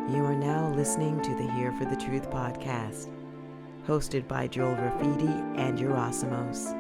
You are now listening to the Here for the Truth podcast, hosted by Joel Rafidi and Yerasimos.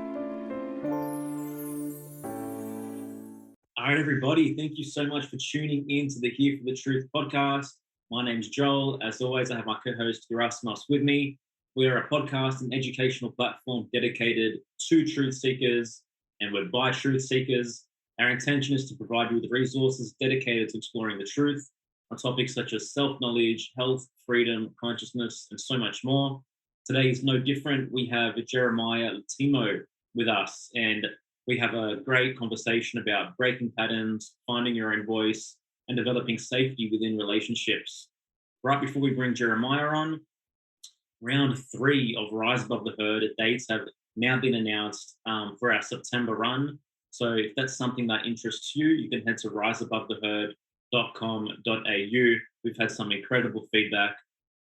All right, everybody, thank you so much for tuning in to the Here for the Truth podcast. My name's Joel. As always, I have my co-host Yerasimos with me. We are a podcast and educational platform dedicated to truth seekers, and we're by truth seekers. Our intention is to provide you with resources dedicated to exploring the truth on topics such as self-knowledge, health, freedom, consciousness, and so much more. Today is no different. We have Jeremiah Lotemo with us, and we have a great conversation about breaking patterns, finding your own voice, and developing safety within relationships. Right before we bring Jeremiah on, round 3 of Rise Above the Herd dates have now been announced for our September run. So if that's something that interests you, you can head to riseabovetheherd.com.au. We've had some incredible feedback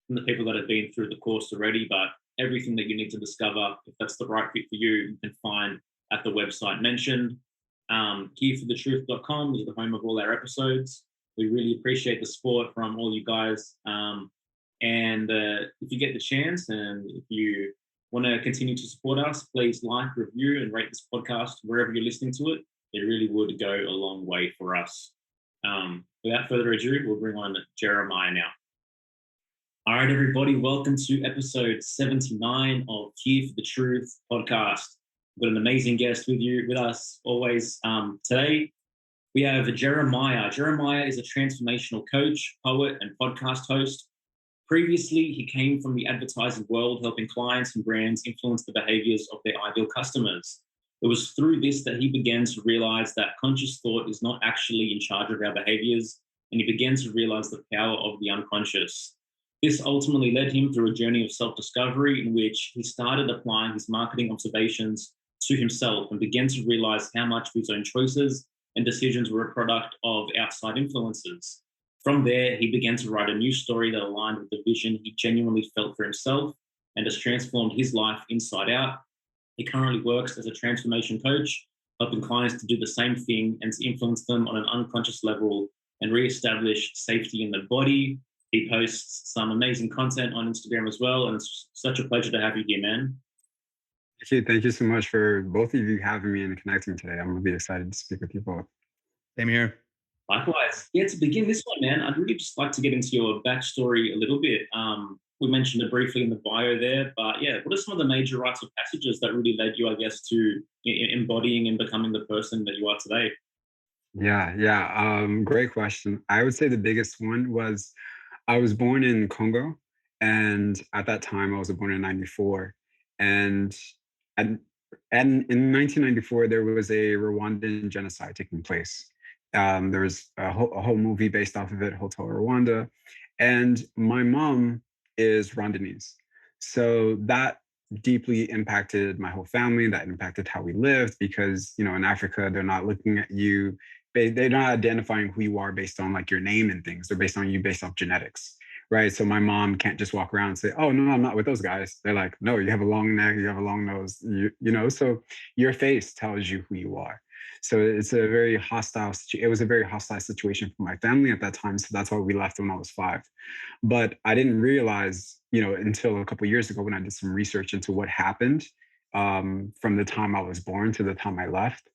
from the people that have been through the course already, but everything that you need to discover, if that's the right fit for you, you can find at the website mentioned. Hereforthetruth.com is the home of all our episodes. We really appreciate the support from all you guys. And if you get the chance and if you want to continue to support us, please like, review, and rate this podcast wherever you're listening to it. It really would go a long way for us. Without further ado, we'll bring on Jeremiah now. All right, everybody, welcome to episode 79 of Here for the Truth podcast. We've got an amazing guest with us always. Today, we have Jeremiah. Jeremiah is a transformational coach, poet, and podcast host. Previously, he came from the advertising world, helping clients and brands influence the behaviors of their ideal customers. It was through this that he began to realize that conscious thought is not actually in charge of our behaviors, and he began to realize the power of the unconscious. This ultimately led him through a journey of self-discovery in which he started applying his marketing observations to himself and began to realize how much of his own choices and decisions were a product of outside influences. From there, he began to write a new story that aligned with the vision he genuinely felt for himself and has transformed his life inside out. He currently works as a transformation coach, helping clients to do the same thing and to influence them on an unconscious level and reestablish safety in the body. He posts some amazing content on Instagram as well, and it's such a pleasure to have you here, man. Thank you so much for both of you having me and connecting today. I'm really excited to speak with you both. Same here. Likewise. Yeah, to begin this one, man, I'd really just like to get into your backstory a little bit. We mentioned it briefly in the bio there, but yeah, what are some of the major rites of passages that really led you, I guess, to embodying and becoming the person that you are today? Yeah. Great question. I would say the biggest one was I was born in Congo, and at that time I was born in '94, and and in 1994 there was a Rwandan genocide taking place. There was a whole movie based off of it, Hotel Rwanda, and my mom is Rwandanese, so that deeply impacted my whole family. That impacted how we lived because in Africa they're not looking at you, they're not identifying who you are based on like your name and things. They're based on you based off genetics, right? So my mom can't just walk around and say, "Oh no, I'm not with those guys." They're like, "No, you have a long neck, you have a long nose, So your face tells you who you are. So it's a very hostile. It was a very hostile situation for my family at that time. So that's why we left when I was 5. But I didn't realize, until a couple of years ago when I did some research into what happened from the time I was born to the time I left.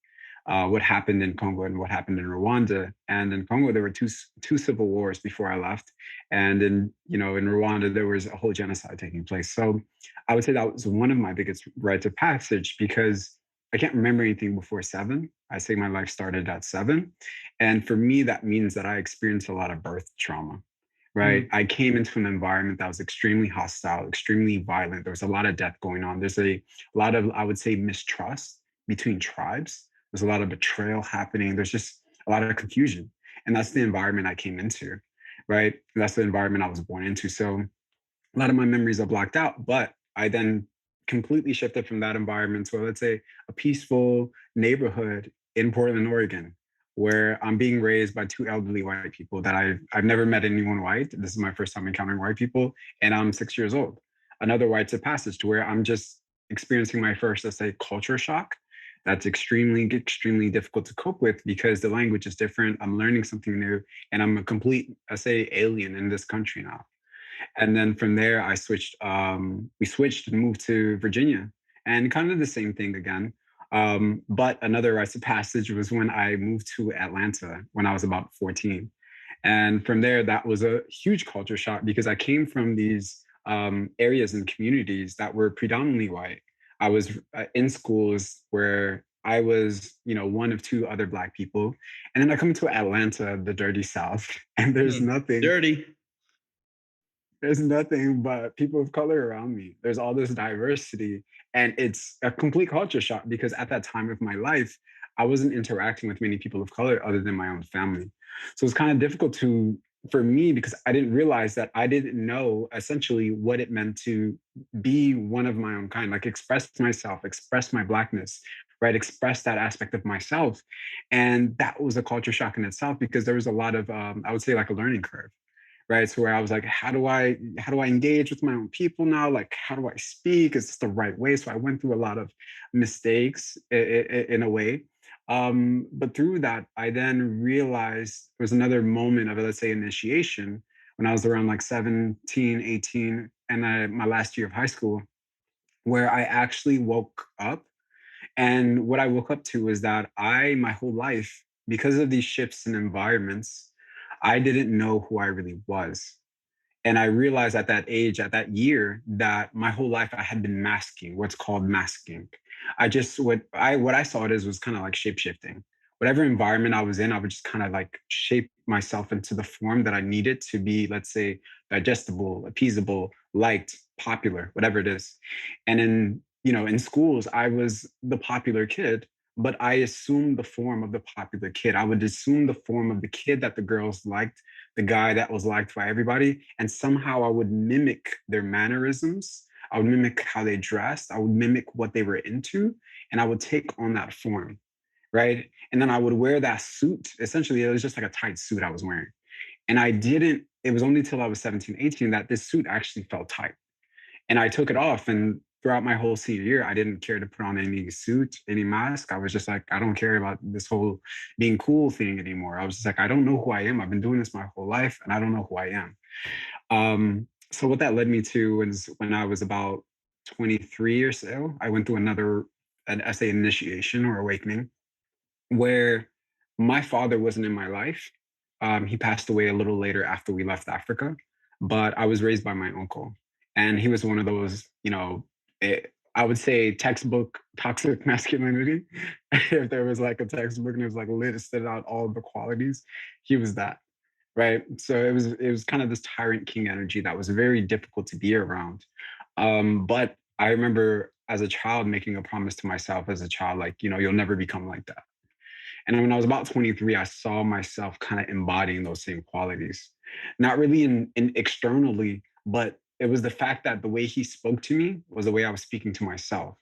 What happened in Congo and what happened in Rwanda. And in Congo, there were two civil wars before I left. And in Rwanda, there was a whole genocide taking place. So I would say that was one of my biggest rites of passage because I can't remember anything before 7. I say my life started at 7. And for me, that means that I experienced a lot of birth trauma, right? I came into an environment that was extremely hostile, extremely violent. There was a lot of death going on. There's a lot of, I would say, mistrust between tribes. There's a lot of betrayal happening. There's just a lot of confusion. And that's the environment I came into, right? That's the environment I was born into. So a lot of my memories are blocked out, but I then completely shifted from that environment to, let's say, a peaceful neighborhood in Portland, Oregon, where I'm being raised by 2 elderly white people that I've never met anyone white. This is my first time encountering white people, and I'm 6 years old. Another rites of passage to where I'm just experiencing my first, let's say, culture shock that's extremely difficult to cope with because the language is different. I'm learning something new, and I'm a complete, I say, alien in this country now. And then from there, we switched and moved to Virginia, and kind of the same thing again. But another rites of passage was when I moved to Atlanta when I was about 14. And from there, that was a huge culture shock because I came from these areas and communities that were predominantly white. I was in schools where I was, one of two other Black people. And then I come to Atlanta, the dirty South, and Dirty. there's nothing but people of color around me. There's all this diversity. And it's a complete culture shock because at that time of my life, I wasn't interacting with many people of color other than my own family. So it's kind of difficult for me because I didn't realize that I didn't know essentially what it meant to be one of my own kind, like express myself, express my Blackness, right? Express that aspect of myself. And that was a culture shock in itself because there was a lot of, I would say, like a learning curve, right? So where I was like, how do I engage with my own people now? Like, how do I speak? Is this the right way? So I went through a lot of mistakes in a way. But through that, I then realized there was another moment of, let's say, initiation when I was around like 17, 18, and my last year of high school, where I actually woke up. And what I woke up to was that my whole life, because of these shifts in environments, I didn't know who I really was. And I realized at that age, at that year, that my whole life I had been masking, what's called masking. What I saw it as was kind of like shape shifting. Whatever environment I was in, I would just kind of like shape myself into the form that I needed to be, let's say, digestible, appeasable, liked, popular, whatever it is. And in schools, I was the popular kid, but I assumed the form of the popular kid. I would assume the form of the kid that the girls liked, the guy that was liked by everybody. And somehow I would mimic their mannerisms. I would mimic how they dressed. I would mimic what they were into. And I would take on that form. Right. And then I would wear that suit. Essentially, it was just like a tight suit I was wearing. And it was only till I was 17, 18 that this suit actually felt tight. And I took it off. And throughout my whole senior year, I didn't care to put on any suit, any mask. I was just like, I don't care about this whole being cool thing anymore. I was just like, I don't know who I am. I've been doing this my whole life and I don't know who I am. So what that led me to was when I was about 23 or so, I went through an essay initiation or awakening where my father wasn't in my life. He passed away a little later after we left Africa, but I was raised by my uncle. And he was one of those, I would say textbook toxic masculinity. If there was like a textbook and it was like listed out all the qualities, he was that. Right. So it was kind of this tyrant king energy that was very difficult to be around. But I remember as a child making a promise to myself as a child, like, you'll never become like that. And when I was about 23, I saw myself kind of embodying those same qualities, not really in externally, but it was the fact that the way he spoke to me was the way I was speaking to myself.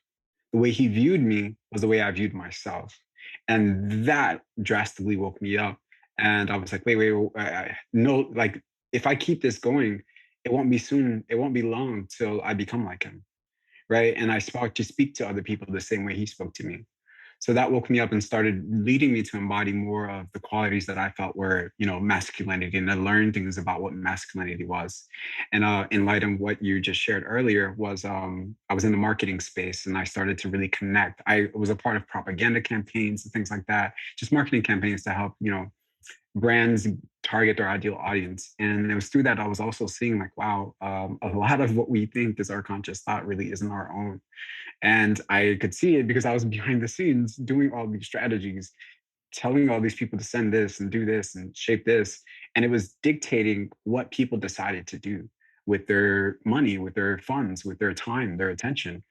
The way he viewed me was the way I viewed myself. And that drastically woke me up. And I was like, wait, no, like if I keep this going, it won't be soon, it won't be long till I become like him. Right. And I start to speak to other people the same way he spoke to me. So that woke me up and started leading me to embody more of the qualities that I felt were, masculinity, and I learned things about what masculinity was. And in light of what you just shared earlier was I was in the marketing space and I started to really connect. I was a part of propaganda campaigns and things like that, just marketing campaigns to help, brands target their ideal audience. And it was through that I was also seeing like, wow, a lot of what we think is our conscious thought really isn't our own. And I could see it because I was behind the scenes doing all these strategies, telling all these people to send this and do this and shape this. And it was dictating what people decided to do with their money, with their funds, with their time, their attention.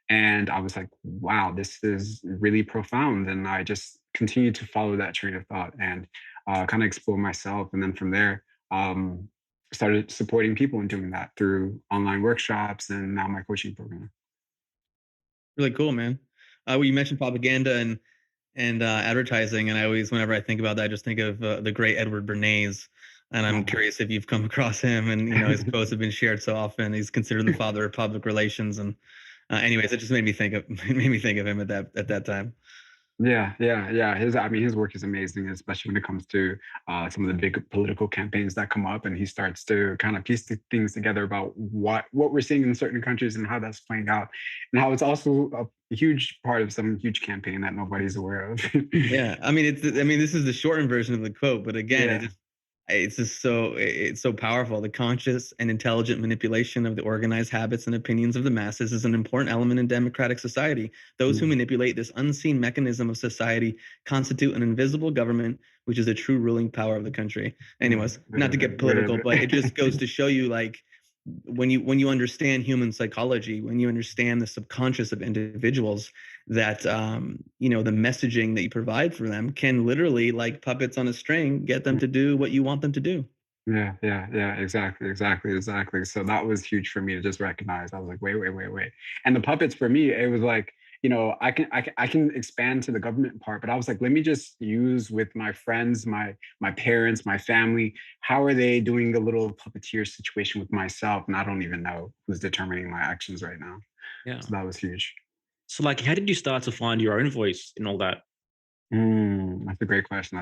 And I was like, wow, this is really profound. And I just continued to follow that train of thought and kind of explore myself. And then from there, started supporting people and doing that through online workshops and now my coaching program. Really cool, man. Well, you mentioned propaganda and advertising, and I always, whenever I think about that, I just think of the great Edward Bernays. And I'm curious if you've come across him. And his quotes have been shared so often. He's considered the father of public relations. And anyways, it just made me think of him at that time. Yeah. His work is amazing, especially when it comes to some of the big political campaigns that come up, and he starts to kind of piece things together about what we're seeing in certain countries and how that's playing out, and how it's also a huge part of some huge campaign that nobody's aware of. Yeah, I mean, this is the shortened version of the quote, but again, Yeah. it's so powerful. The conscious and intelligent manipulation of the organized habits and opinions of the masses is an important element in democratic society. Those who manipulate this unseen mechanism of society constitute an invisible government, which is the true ruling power of the country. Anyways, not to get political, but it just goes to show you, like, when you understand human psychology, when you understand the subconscious of individuals, that the messaging that you provide for them can literally, like puppets on a string, get them to do what you want them to do. Yeah, exactly. So that was huge for me to just recognize. I was like, wait. And the puppets for me, it was like, I can expand to the government part, but I was like, let me just use with my friends, my parents, my family. How are they doing a little puppeteer situation with myself? And I don't even know who's determining my actions right now. Yeah. So that was huge. So, like, how did you start to find your own voice in all that? That's a great question.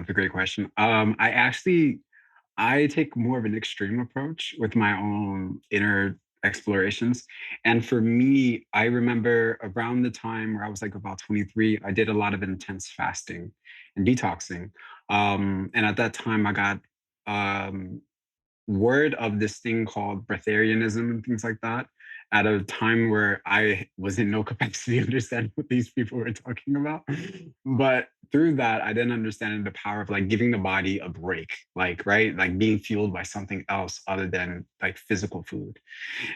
I take more of an extreme approach with my own inner explorations. And for me, I remember around the time where I was like about 23, I did a lot of intense fasting and detoxing. And at that time, I got um, word of this thing called breatharianism and things like that at a time where I was in no capacity to understand what these people were talking about. But through that, I then understand the power of like giving the body a break, like, right? Like being fueled by something else other than like physical food.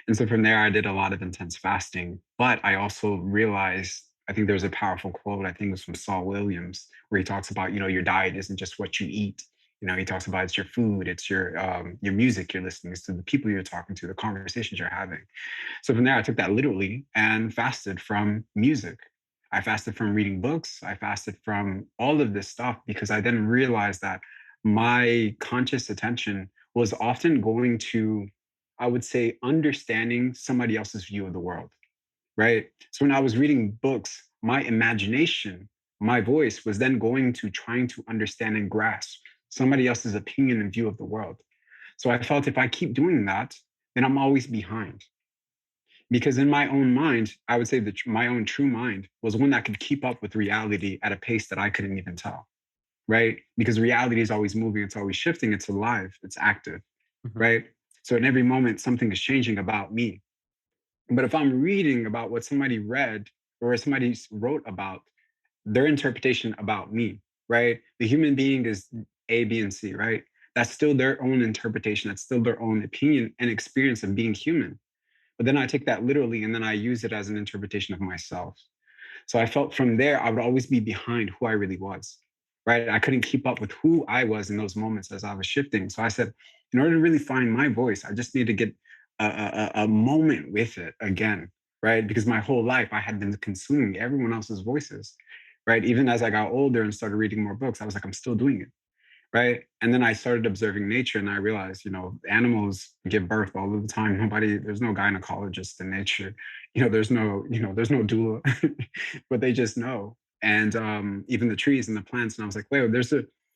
And so from there, I did a lot of intense fasting. But I also realized, I think there's a powerful quote, I think it was from Saul Williams, where he talks about, your diet isn't just what you eat. He talks about it's your food, it's your music you're listening to, the people you're talking to, the conversations you're having. So from there, I took that literally and fasted from music. I fasted from reading books. I fasted from all of this stuff because I then realized that my conscious attention was often going to, I would say, understanding somebody else's view of the world, right? So when I was reading books, my imagination, my voice was then going to trying to understand and grasp somebody else's opinion and view of the world. So I felt if I keep doing that, then I'm always behind. Because in my own mind, I would say that my own true mind was one that could keep up with reality at a pace that I couldn't even tell, right? Because reality is always moving, it's always shifting, it's alive, it's active, right? So in every moment, something is changing about me. But if I'm reading about what somebody read or somebody wrote about, their interpretation about me, right? The human being is A, B, and C, right? That's still their own interpretation. That's still their own opinion and experience of being human. But then I take that literally and then I use it as an interpretation of myself. So I felt from there, I would always be behind who I really was, right? I couldn't keep up with who I was in those moments as I was shifting. So I said, in order to really find my voice, I just need to get a moment with it again, right? Because my whole life I had been consuming everyone else's voices, right? Even as I got older and started reading more books, I was like, I'm still doing it, right? And then I started observing nature and I realized, animals give birth all of the time. There's no gynecologist in nature. There's no doula, but they just know. And even the trees and the plants. And I was like, wait,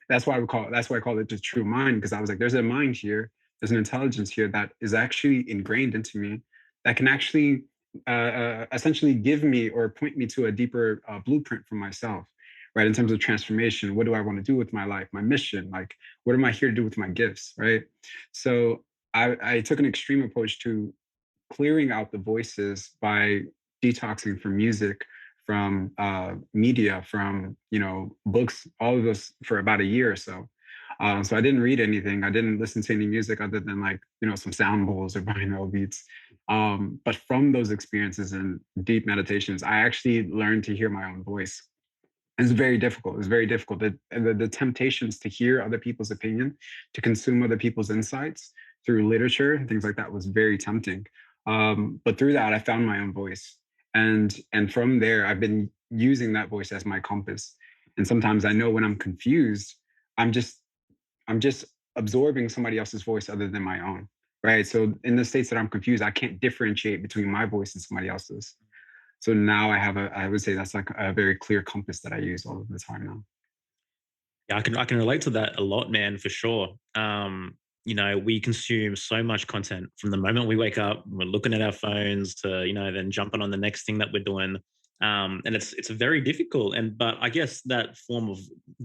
that's why I call it the true mind, because I was like, there's a mind here, there's an intelligence here that is actually ingrained into me that can actually essentially give me or point me to a deeper blueprint for myself, right? In terms of transformation, what do I want to do with my life, my mission? Like, what am I here to do with my gifts, right? So I took an extreme approach to clearing out the voices by detoxing from music, from media, from books, all of those for about a year or so. So I didn't read anything. I didn't listen to any music other than like some sound bowls or binaural beats. But from those experiences and deep meditations, I actually learned to hear my own voice. It's very difficult. It's very difficult. The temptations to hear other people's opinion, to consume other people's insights through literature and things like that was very tempting. But through that, I found my own voice, and from there, I've been using that voice as my compass. And sometimes I know when I'm confused, I'm just I'm just absorbing somebody else's voice other than my own, right? So in the states that I'm confused, I can't differentiate between my voice and somebody else's. So now I would say that's like a very clear compass that I use all of the time now. Yeah, I can relate to that a lot, man, for sure. We consume so much content from the moment we wake up, we're looking at our phones to, then jumping on the next thing that we're doing. And it's very difficult. But I guess that form of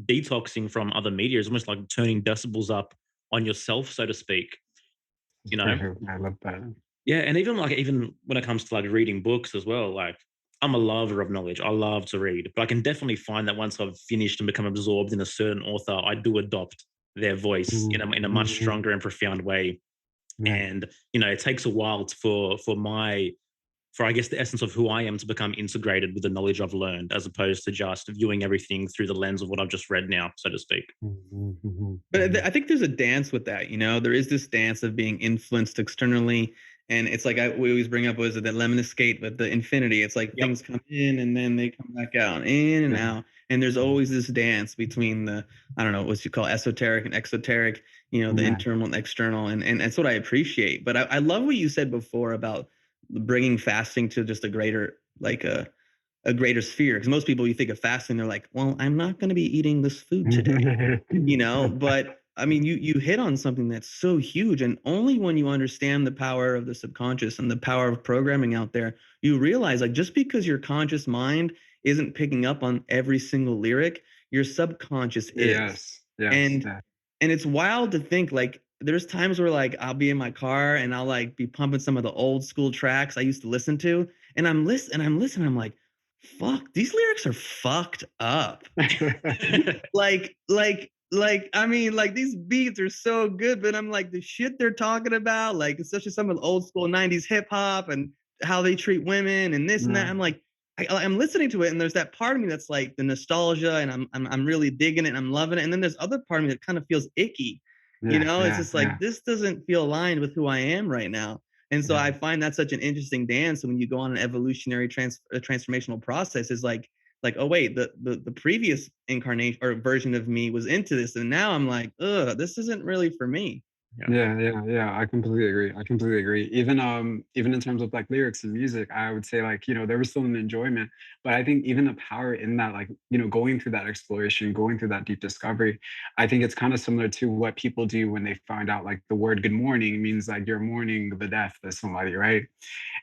detoxing from other media is almost like turning decibels up on yourself, so to speak. You know? I love that. Yeah, and even when it comes to like reading books as well, like I'm a lover of knowledge. I love to read, but I can definitely find that once I've finished and become absorbed in a certain author, I do adopt their voice in a much Mhm. stronger and profound way. Yeah. And it takes a while for I guess the essence of who I am to become integrated with the knowledge I've learned, as opposed to just viewing everything through the lens of what I've just read now, so to speak. Mhm, mhm, But mhm. I think there's a dance with that, there is this dance of being influenced externally. And it's like we always bring up, was it that lemon skate with the infinity? It's like Yep. things come in and then they come back out, in and Yeah. out. And there's always this dance between the, I don't know, what you call esoteric and exoteric, the Yeah. internal and external. And that's what I appreciate. But I love what you said before about bringing fasting to just a greater, like a greater sphere. Because most people, you think of fasting, they're like, well, I'm not going to be eating this food today. But I mean, you hit on something that's so huge, and only when you understand the power of the subconscious and the power of programming out there, you realize, like, just because your conscious mind isn't picking up on every single lyric, your subconscious is. Yes. Yes. and Yeah. and it's wild to think, like, there's times where, like, I'll be in my car and I'll, like, be pumping some of the old school tracks I used to listen to, and I'm listening, I'm like, fuck, these lyrics are fucked up. I mean, like, these beats are so good, but I'm like, the shit they're talking about, like, especially some of the old school 90s hip hop and how they treat women and this and that. Yeah. I'm like, I'm listening to it, and there's that part of me that's like the nostalgia, and I'm really digging it and I'm loving it. And then there's other part of me that kind of feels icky. Yeah. It's Yeah. just Yeah. like, this doesn't feel aligned with who I am right now. And so Yeah. I find that such an interesting dance. And when you go on an evolutionary transformational process, is like, oh wait, the previous incarnation or version of me was into this, and now I'm like, ugh, this isn't really for me. Yeah, yeah, yeah. I completely agree. I completely agree. Even in terms of like lyrics and music, I would say like, there was still an enjoyment. But I think even the power in that, like, going through that exploration, going through that deep discovery, I think it's kind of similar to what people do when they find out like the word good morning means like you're mourning the death of somebody, right?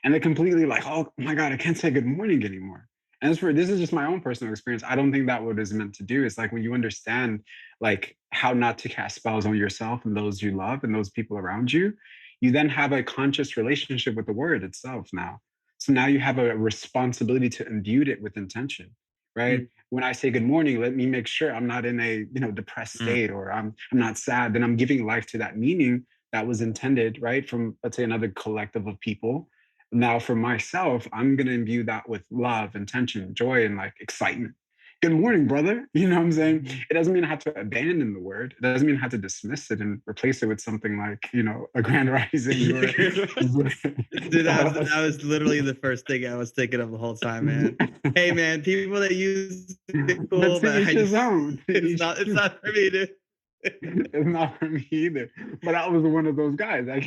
And they're completely like, oh my God, I can't say good morning anymore. And this is just my own personal experience. I don't think that what it's meant to do. It's like when you understand like how not to cast spells on yourself and those you love and those people around you, you then have a conscious relationship with the word itself now. So now you have a responsibility to imbue it with intention, right? Mm. When I say good morning, let me make sure I'm not in a depressed Mm. state, or I'm not sad. Then I'm giving life to that meaning that was intended, right, from, let's say, another collective of people. Now, for myself, I'm going to imbue that with love, intention, joy, and like excitement. Good morning, brother. You know what I'm saying? It doesn't mean I have to abandon the word. It doesn't mean I have to dismiss it and replace it with something like, a grand rising or. Dude, that was literally the first thing I was thinking of the whole time, man. Hey, man, people that use it But cool, to but each his own. To it's each not his for me, dude. It's not for me either. But I was one of those guys. I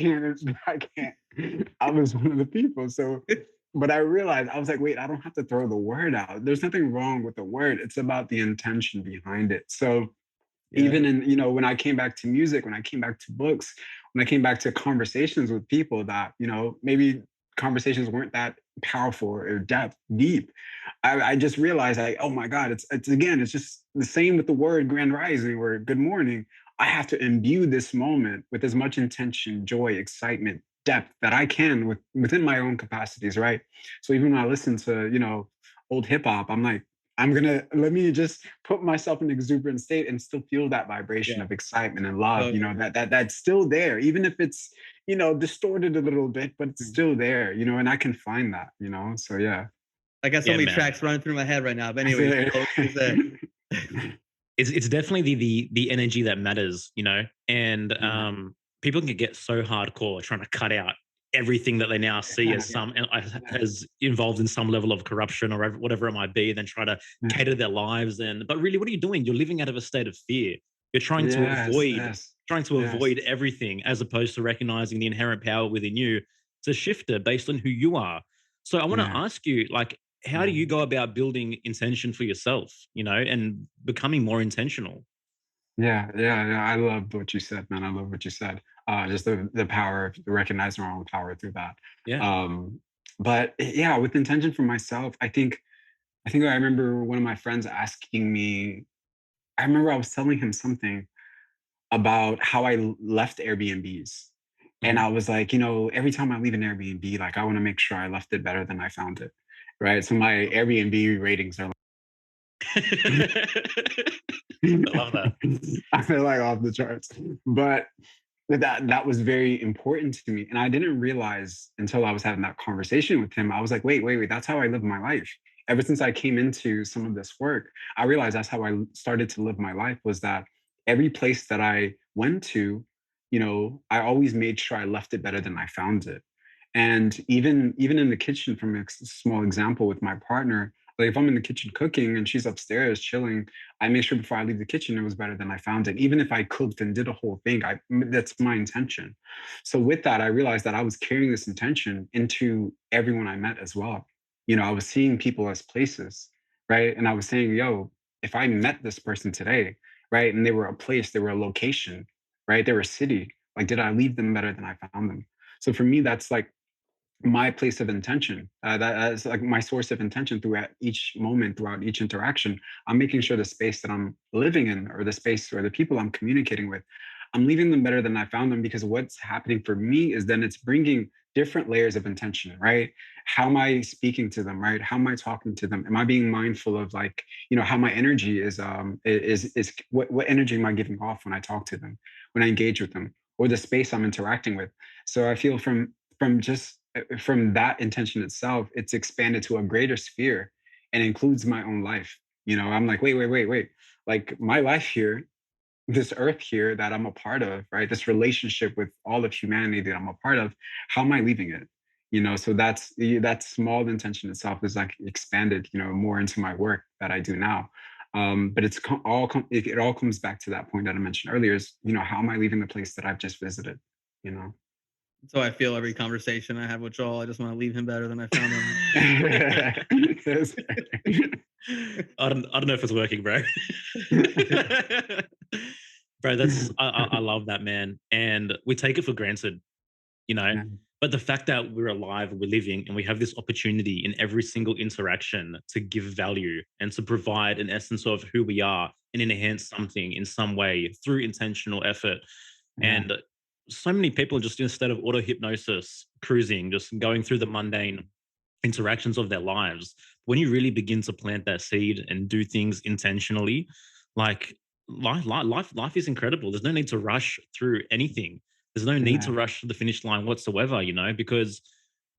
was one of the people. So, but I realized, I was like, wait, I don't have to throw the word out. There's nothing wrong with the word. It's about the intention behind it. So Yeah. even in, when I came back to music, when I came back to books, when I came back to conversations with people that, maybe conversations weren't that powerful or deep, I just realized, like, oh my God, it's just the same with the word grand rising or good morning. I have to imbue this moment with as much intention, joy, excitement, depth that I can within my own capacities, right? So even when I listen to, old hip hop, I'm like, let me just put myself in an exuberant state and still feel that vibration Yeah. of excitement and love, Totally. that's still there, even if it's, distorted a little bit, but it's Mm. still there, and I can find that, so yeah. I got so Yeah, many man. tracks running through my head right now. But anyways, what was that? It's definitely the energy that matters, and people can get so hardcore trying to cut out everything that they now see as as involved in some level of corruption or whatever it might be, then try to cater their lives. But really, what are you doing? You're living out of a state of fear. You're trying to Yes, avoid yes, trying to yes. avoid everything, as opposed to recognizing the inherent power within you to shift it based on who you are. So I want to Yeah. ask you, like, how do you go about building intention for yourself, and becoming more intentional? Yeah. I loved what you said, man. I love what you said. Just the power of recognizing our own power through that. Yeah. But yeah, with intention for myself, I think I remember one of my friends asking me. I remember I was telling him something about how left Airbnbs. And Mhm. I was like, every time I leave an Airbnb, like I want to make sure I left it better than I found it. Right. So my Airbnb ratings are I love that. I feel like off the charts. But that was very important to me. And I didn't realize until I was having that conversation with him. I was like, wait, that's how I live my life. Ever since I came into some of this work, I realized that's how I started to live my life, was that every place that I went to, I always made sure I left it better than I found it. And even in the kitchen, from a small example with my partner, like if I'm in the kitchen cooking and she's upstairs chilling, I make sure before I leave the kitchen it was better than I found it. Even if I cooked and did a whole thing, that's my intention. So with that, I realized that I was carrying this intention into everyone I met as well. I was seeing people as places, right? And I was saying, yo, if I met this person today, right, and they were a place, they were a location, right, they were a city, like did I leave them better than I found them? So for me, that's like my place of intention. That's like my source of intention throughout each moment, throughout each interaction. I'm making sure the space that I'm living in, or the space or the people I'm communicating with, I'm leaving them better than I found them, because what's happening for me is then it's bringing different layers of intention, right? How am I speaking to them, right? How am I talking to them? Am I being mindful of, like, how my energy is what energy am I giving off when I talk to them, when I engage with them, or the space I'm interacting with? So I feel from that intention itself, it's expanded to a greater sphere and includes my own life. I'm like, wait. Like my life here, this earth here that I'm a part of, right? This relationship with all of humanity that I'm a part of, how am I leaving it? So that small intention itself is like expanded, more into my work that I do now. But it all comes back to that point that I mentioned earlier, is, how am I leaving the place that I've just visited? You know? So I feel every conversation I have with Joel, I just want to leave him better than I found him. I don't know if it's working, bro. Bro, I love that, man. And we take it for granted, you know. Yeah. But the fact that we're alive, we're living, and we have this opportunity in every single interaction to give value and to provide an essence of who we are and enhance something in some way through intentional effort. Yeah. And so many people just, instead of auto hypnosis, cruising, just going through the mundane interactions of their lives, when you really begin to plant that seed and do things intentionally, like life is incredible. There's no need to rush through anything. There's no need Yeah. to rush to the finish line whatsoever, because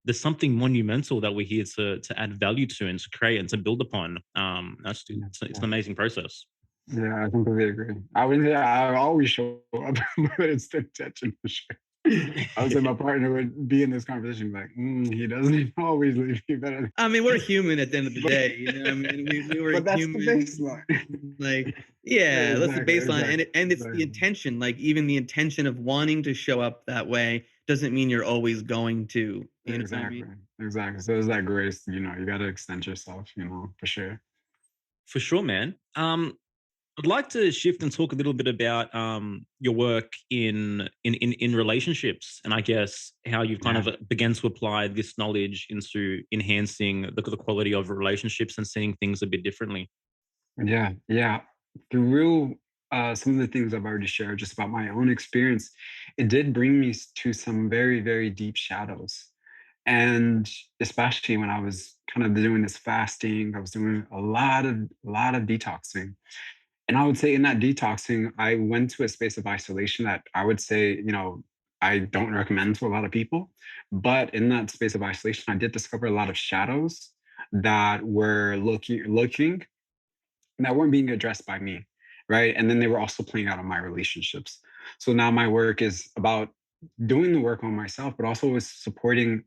there's something monumental that we're here to add value to and to create and to build upon. It's Yeah. an amazing process. Yeah, I completely agree. I would say I always show up, but it's the intention for sure. I would say my partner would be in this conversation like, he doesn't always leave me better. I mean, we're human at the end of the day. I mean, we were But that's the human. baseline. Like, yeah, that's the baseline, and it's the exactly. intention. Like, even the intention of wanting to show up that way doesn't mean you're always going to. You know what I mean? Exactly. So it's that grace, you got to extend yourself, for sure. For sure, man. I'd like to shift and talk a little bit about your work in relationships, and I guess how you've kind Yeah. of began to apply this knowledge into enhancing the quality of relationships and seeing things a bit differently. Yeah. Through some of the things I've already shared just about my own experience, it did bring me to some very, very deep shadows. And especially when I was kind of doing this fasting, I was doing a lot of detoxing. And I would say in that detoxing, I went to a space of isolation that I would say, I don't recommend to a lot of people. But in that space of isolation, I did discover a lot of shadows that were looking that weren't being addressed by me, right? And then they were also playing out in my relationships. So now my work is about doing the work on myself, but also is supporting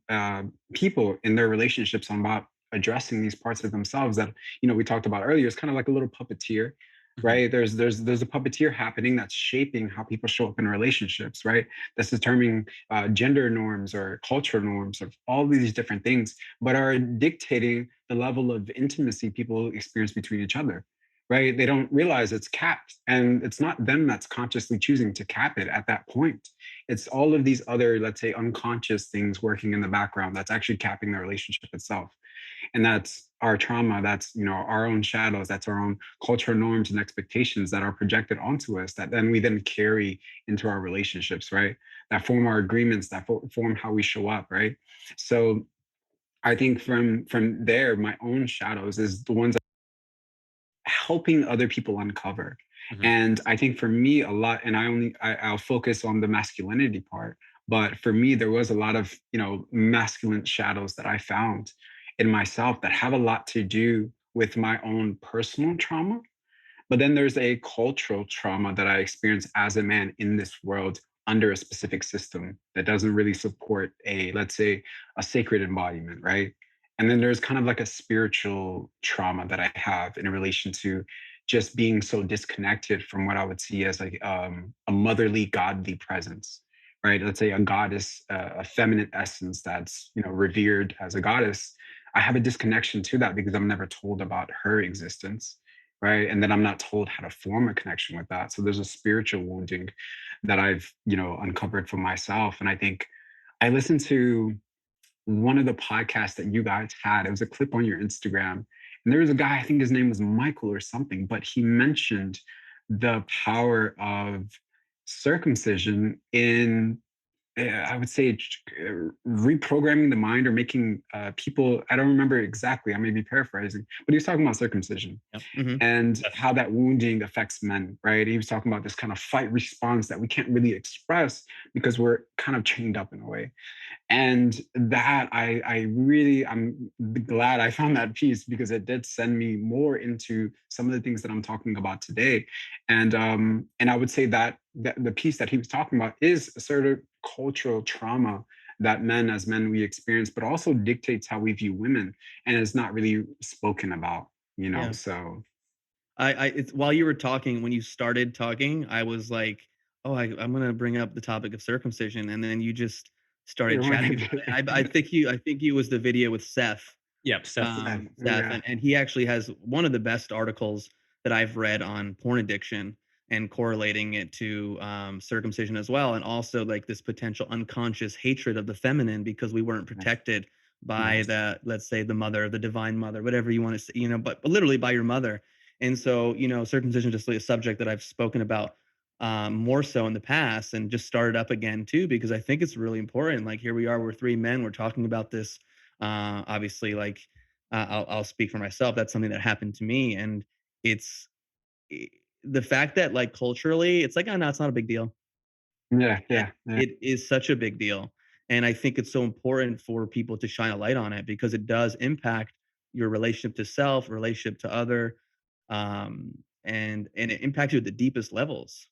people in their relationships. I'm about addressing these parts of themselves that we talked about earlier. It's kind of like a little puppeteer right? There's a puppeteer happening that's shaping how people show up in relationships, right? That's determining gender norms or cultural norms of all these different things, but are dictating the level of intimacy people experience between each other, right? They don't realize it's capped, and it's not them that's consciously choosing to cap it at that point. It's all of these other, let's say, unconscious things working in the background that's actually capping the relationship itself. And that's our trauma, that's our own shadows, that's our own cultural norms and expectations that are projected onto us, that then we then carry into our relationships, right? That form our agreements, that form how we show up, right? So I think from there, my own shadows is the ones helping other people uncover. Mhm. And I think for me a lot, and I'll focus on the masculinity part, but for me there was a lot of masculine shadows that I found in myself that have a lot to do with my own personal trauma. But then there's a cultural trauma that I experienced as a man in this world under a specific system that doesn't really support a, let's say, a sacred embodiment, right? And then there's kind of like a spiritual trauma that I have in relation to just being so disconnected from what I would see as like a motherly, godly presence, right? Let's say a goddess, a feminine essence that's revered as a goddess. I have a disconnection to that because I'm never told about her existence, right? And then I'm not told how to form a connection with that. So there's a spiritual wounding that I've uncovered for myself. And I think I listened to one of the podcasts that you guys had. It was a clip on your Instagram, and there was a guy, I think his name was Michael or something, but he mentioned the power of circumcision in I would say reprogramming the mind or making people, I don't remember exactly, I may be paraphrasing, but he was talking about circumcision Yep. Mhm. and how that wounding affects men, right? He was talking about this kind of fight response that we can't really express because we're kind of chained up in a way. And that I'm glad I found that piece because it did send me more into some of the things that I'm talking about today. And I would say that the piece that he was talking about is a sort of cultural trauma that men as men we experience, but also dictates how we view women and is not really spoken about, Yeah. so It's while you were talking, when you started talking, I was like, "Oh, I'm gonna bring up the topic of circumcision," and then you just started chatting about it. I think you was the video with Seth, Yep. Seth. Seth, yeah, and he actually has one of the best articles that I've read on porn addiction and correlating it to circumcision as well, and also like this potential unconscious hatred of the feminine because we weren't protected by the, let's say, the mother, the divine mother, whatever you want to say, but literally by your mother. And so, circumcision is just like a subject that I've spoken about more so in the past and just started up again too, because I think it's really important. Like here we are, we're three men, we're talking about this. Obviously, like I'll speak for myself. That's something that happened to me, and it's i- the fact that like culturally, it's like, oh no, it's not a big deal. yeah, And yeah, yeah, it is such a big deal. And I think it's so important for people to shine a light on it because it does impact your relationship to self, relationship to other, and it impacts you at the deepest levels.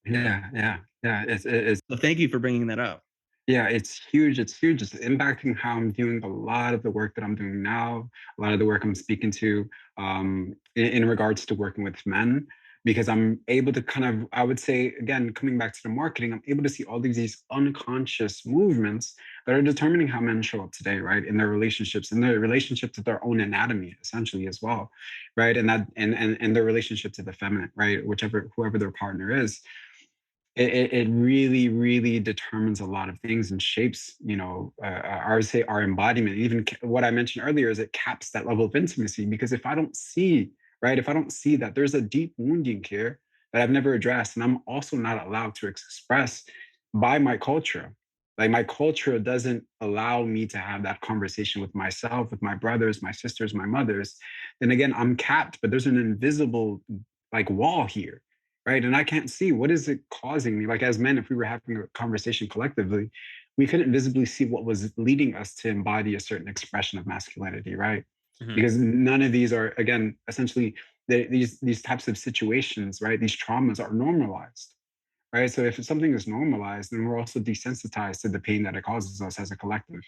yeah, yeah, yeah. It's So thank you for bringing that up. Yeah, it's huge. It's huge. It's impacting how I'm doing a lot of the work that I'm doing now, a lot of the work I'm speaking to in regards to working with men, because I'm able to kind of, I would say, again, coming back to the marketing, I'm able to see all these unconscious movements that are determining how men show up today, right? In their relationship to their own anatomy, essentially, as well, right? And their relationship to the feminine, right? Whoever their partner is, it really really determines a lot of things and shapes I would say our embodiment. Even what I mentioned earlier is it caps that level of intimacy, because if I don't see that there's a deep wounding here that I've never addressed, and I'm also not allowed to express by my culture, like my culture doesn't allow me to have that conversation with myself, with my brothers, my sisters, my mothers, then again I'm capped, but there's an invisible like wall here, right? And I can't see what is it causing me. Like as men, if we were having a conversation collectively, we couldn't visibly see what was leading us to embody a certain expression of masculinity, right? Mhm. Because none of these are, again, essentially these types of situations, right? These traumas are normalized, right? So if something is normalized, then we're also desensitized to the pain that it causes us as a collective.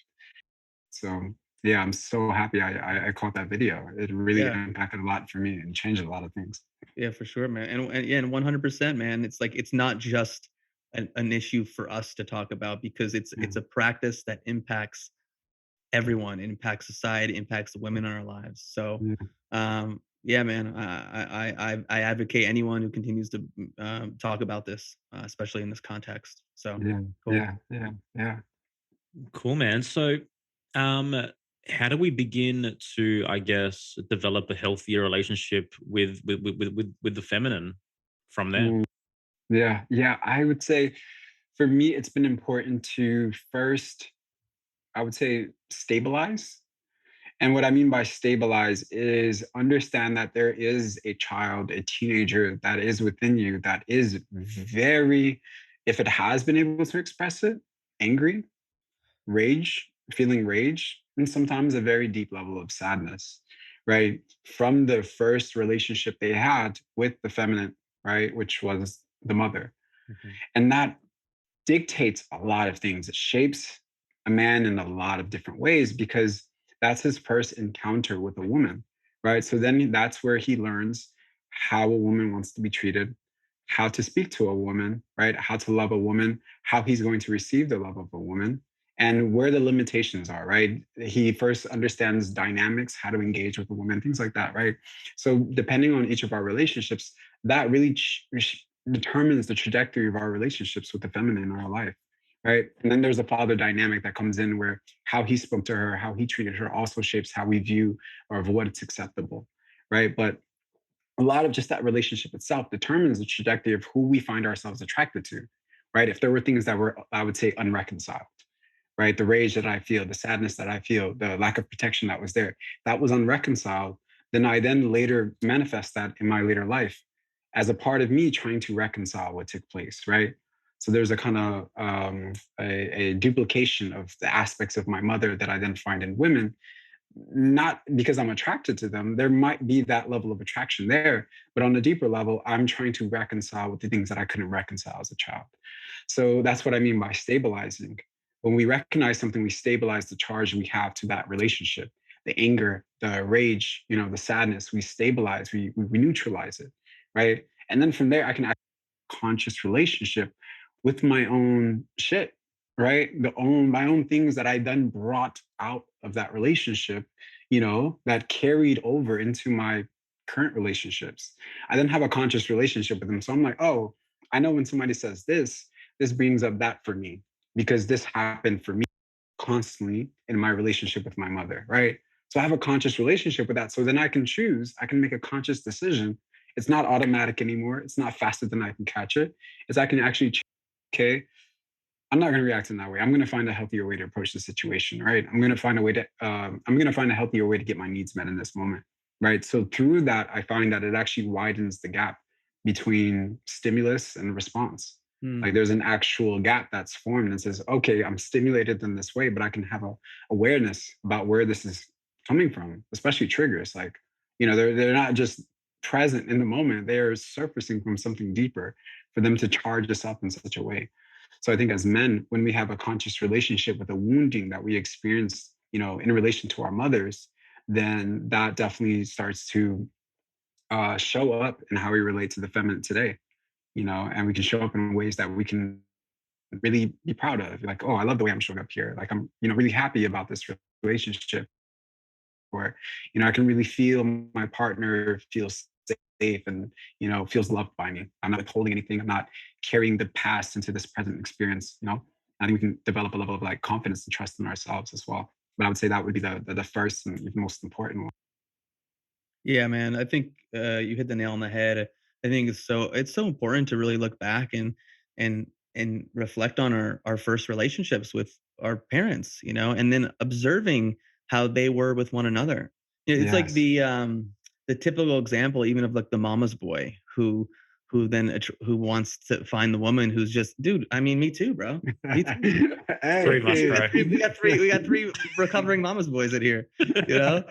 So yeah, I'm so happy I caught that video. It really Yeah. impacted a lot for me and changed a lot of things. Yeah, for sure, man. And yeah, and 100%, man. It's like it's not just an issue for us to talk about because Yeah, it's a practice that impacts everyone. It impacts society, impacts the women in our lives. So, yeah, yeah, man. I advocate anyone who continues to talk about this, especially in this context. So, yeah, cool. yeah, yeah, yeah. Cool, man. So, um, how do we begin to, I guess, develop a healthier relationship with the feminine from there? Mm, yeah, yeah. I would say for me, it's been important to first, I would say, stabilize. And what I mean by stabilize is understand that there is a child, a teenager that is within you that is very, if it has been able to express it, angry, rage, feeling rage, and sometimes a very deep level of sadness, right? From the first relationship they had with the feminine, right? Which was the mother. Mhm. And that dictates a lot of things. It shapes a man in a lot of different ways because that's his first encounter with a woman, right? So then that's where he learns how a woman wants to be treated, how to speak to a woman, right? How to love a woman, how he's going to receive the love of a woman, and where the limitations are, right? He first understands dynamics, how to engage with a woman, things like that, right? So depending on each of our relationships, that really determines the trajectory of our relationships with the feminine in our life, right? And then there's a father dynamic that comes in where how he spoke to her, how he treated her also shapes how we view or of what's acceptable, right? But a lot of just that relationship itself determines the trajectory of who we find ourselves attracted to, right? If there were things that were, I would say, unreconciled, right? The rage that I feel, the sadness that I feel, the lack of protection that was there, that was unreconciled. Then I then later manifest that in my later life as a part of me trying to reconcile what took place, right? So there's a kind of a duplication of the aspects of my mother that I then find in women, not because I'm attracted to them. There might be that level of attraction there, but on a deeper level, I'm trying to reconcile with the things that I couldn't reconcile as a child. So that's what I mean by stabilizing. When we recognize something, we stabilize the charge we have to that relationship, the anger, the rage, the sadness. We stabilize, we neutralize it, right? And then from there, I can have a conscious relationship with my own shit, right? My own things that I then brought out of that relationship, that carried over into my current relationships. I then have a conscious relationship with them. So I'm like, oh, I know when somebody says this brings up that for me because this happened for me constantly in my relationship with my mother, right? So I have a conscious relationship with that. So then I can make a conscious decision. It's not automatic anymore. It's not faster than I can catch it. It's I can actually choose, okay, I'm not going to react in that way. I'm going to find a healthier way to approach the situation, right? I'm going to find a healthier way to get my needs met in this moment, right? So through that, I find that it actually widens the gap between stimulus and response. Hmm. Like there's an actual gap that's formed and says, okay, I'm stimulated in this way, but I can have a awareness about where this is coming from, especially triggers. Like, they're not just present in the moment; they are surfacing from something deeper for them to charge us up in such a way. So I think as men, when we have a conscious relationship with the wounding that we experience, in relation to our mothers, then that definitely starts to show up in how we relate to the feminine today, and we can show up in ways that we can really be proud of. Like, oh, I love the way I'm showing up here. Like I'm, really happy about this relationship where, I can really feel my partner feels safe and, feels loved by me. I'm not withholding anything. I'm not carrying the past into this present experience. I think we can develop a level of like confidence and trust in ourselves as well. But I would say that would be the first and most important one. Yeah, man. I think you hit the nail on the head. I think it's so important to really look back and and reflect on our first relationships with our parents, and then observing how they were with one another. It's like Yes. the typical example, even of like the mama's boy who wants to find the woman who's just, dude. I mean, me too, bro. Me too. Pretty much, Hey. bro. We got three recovering mama's boys in here, you know.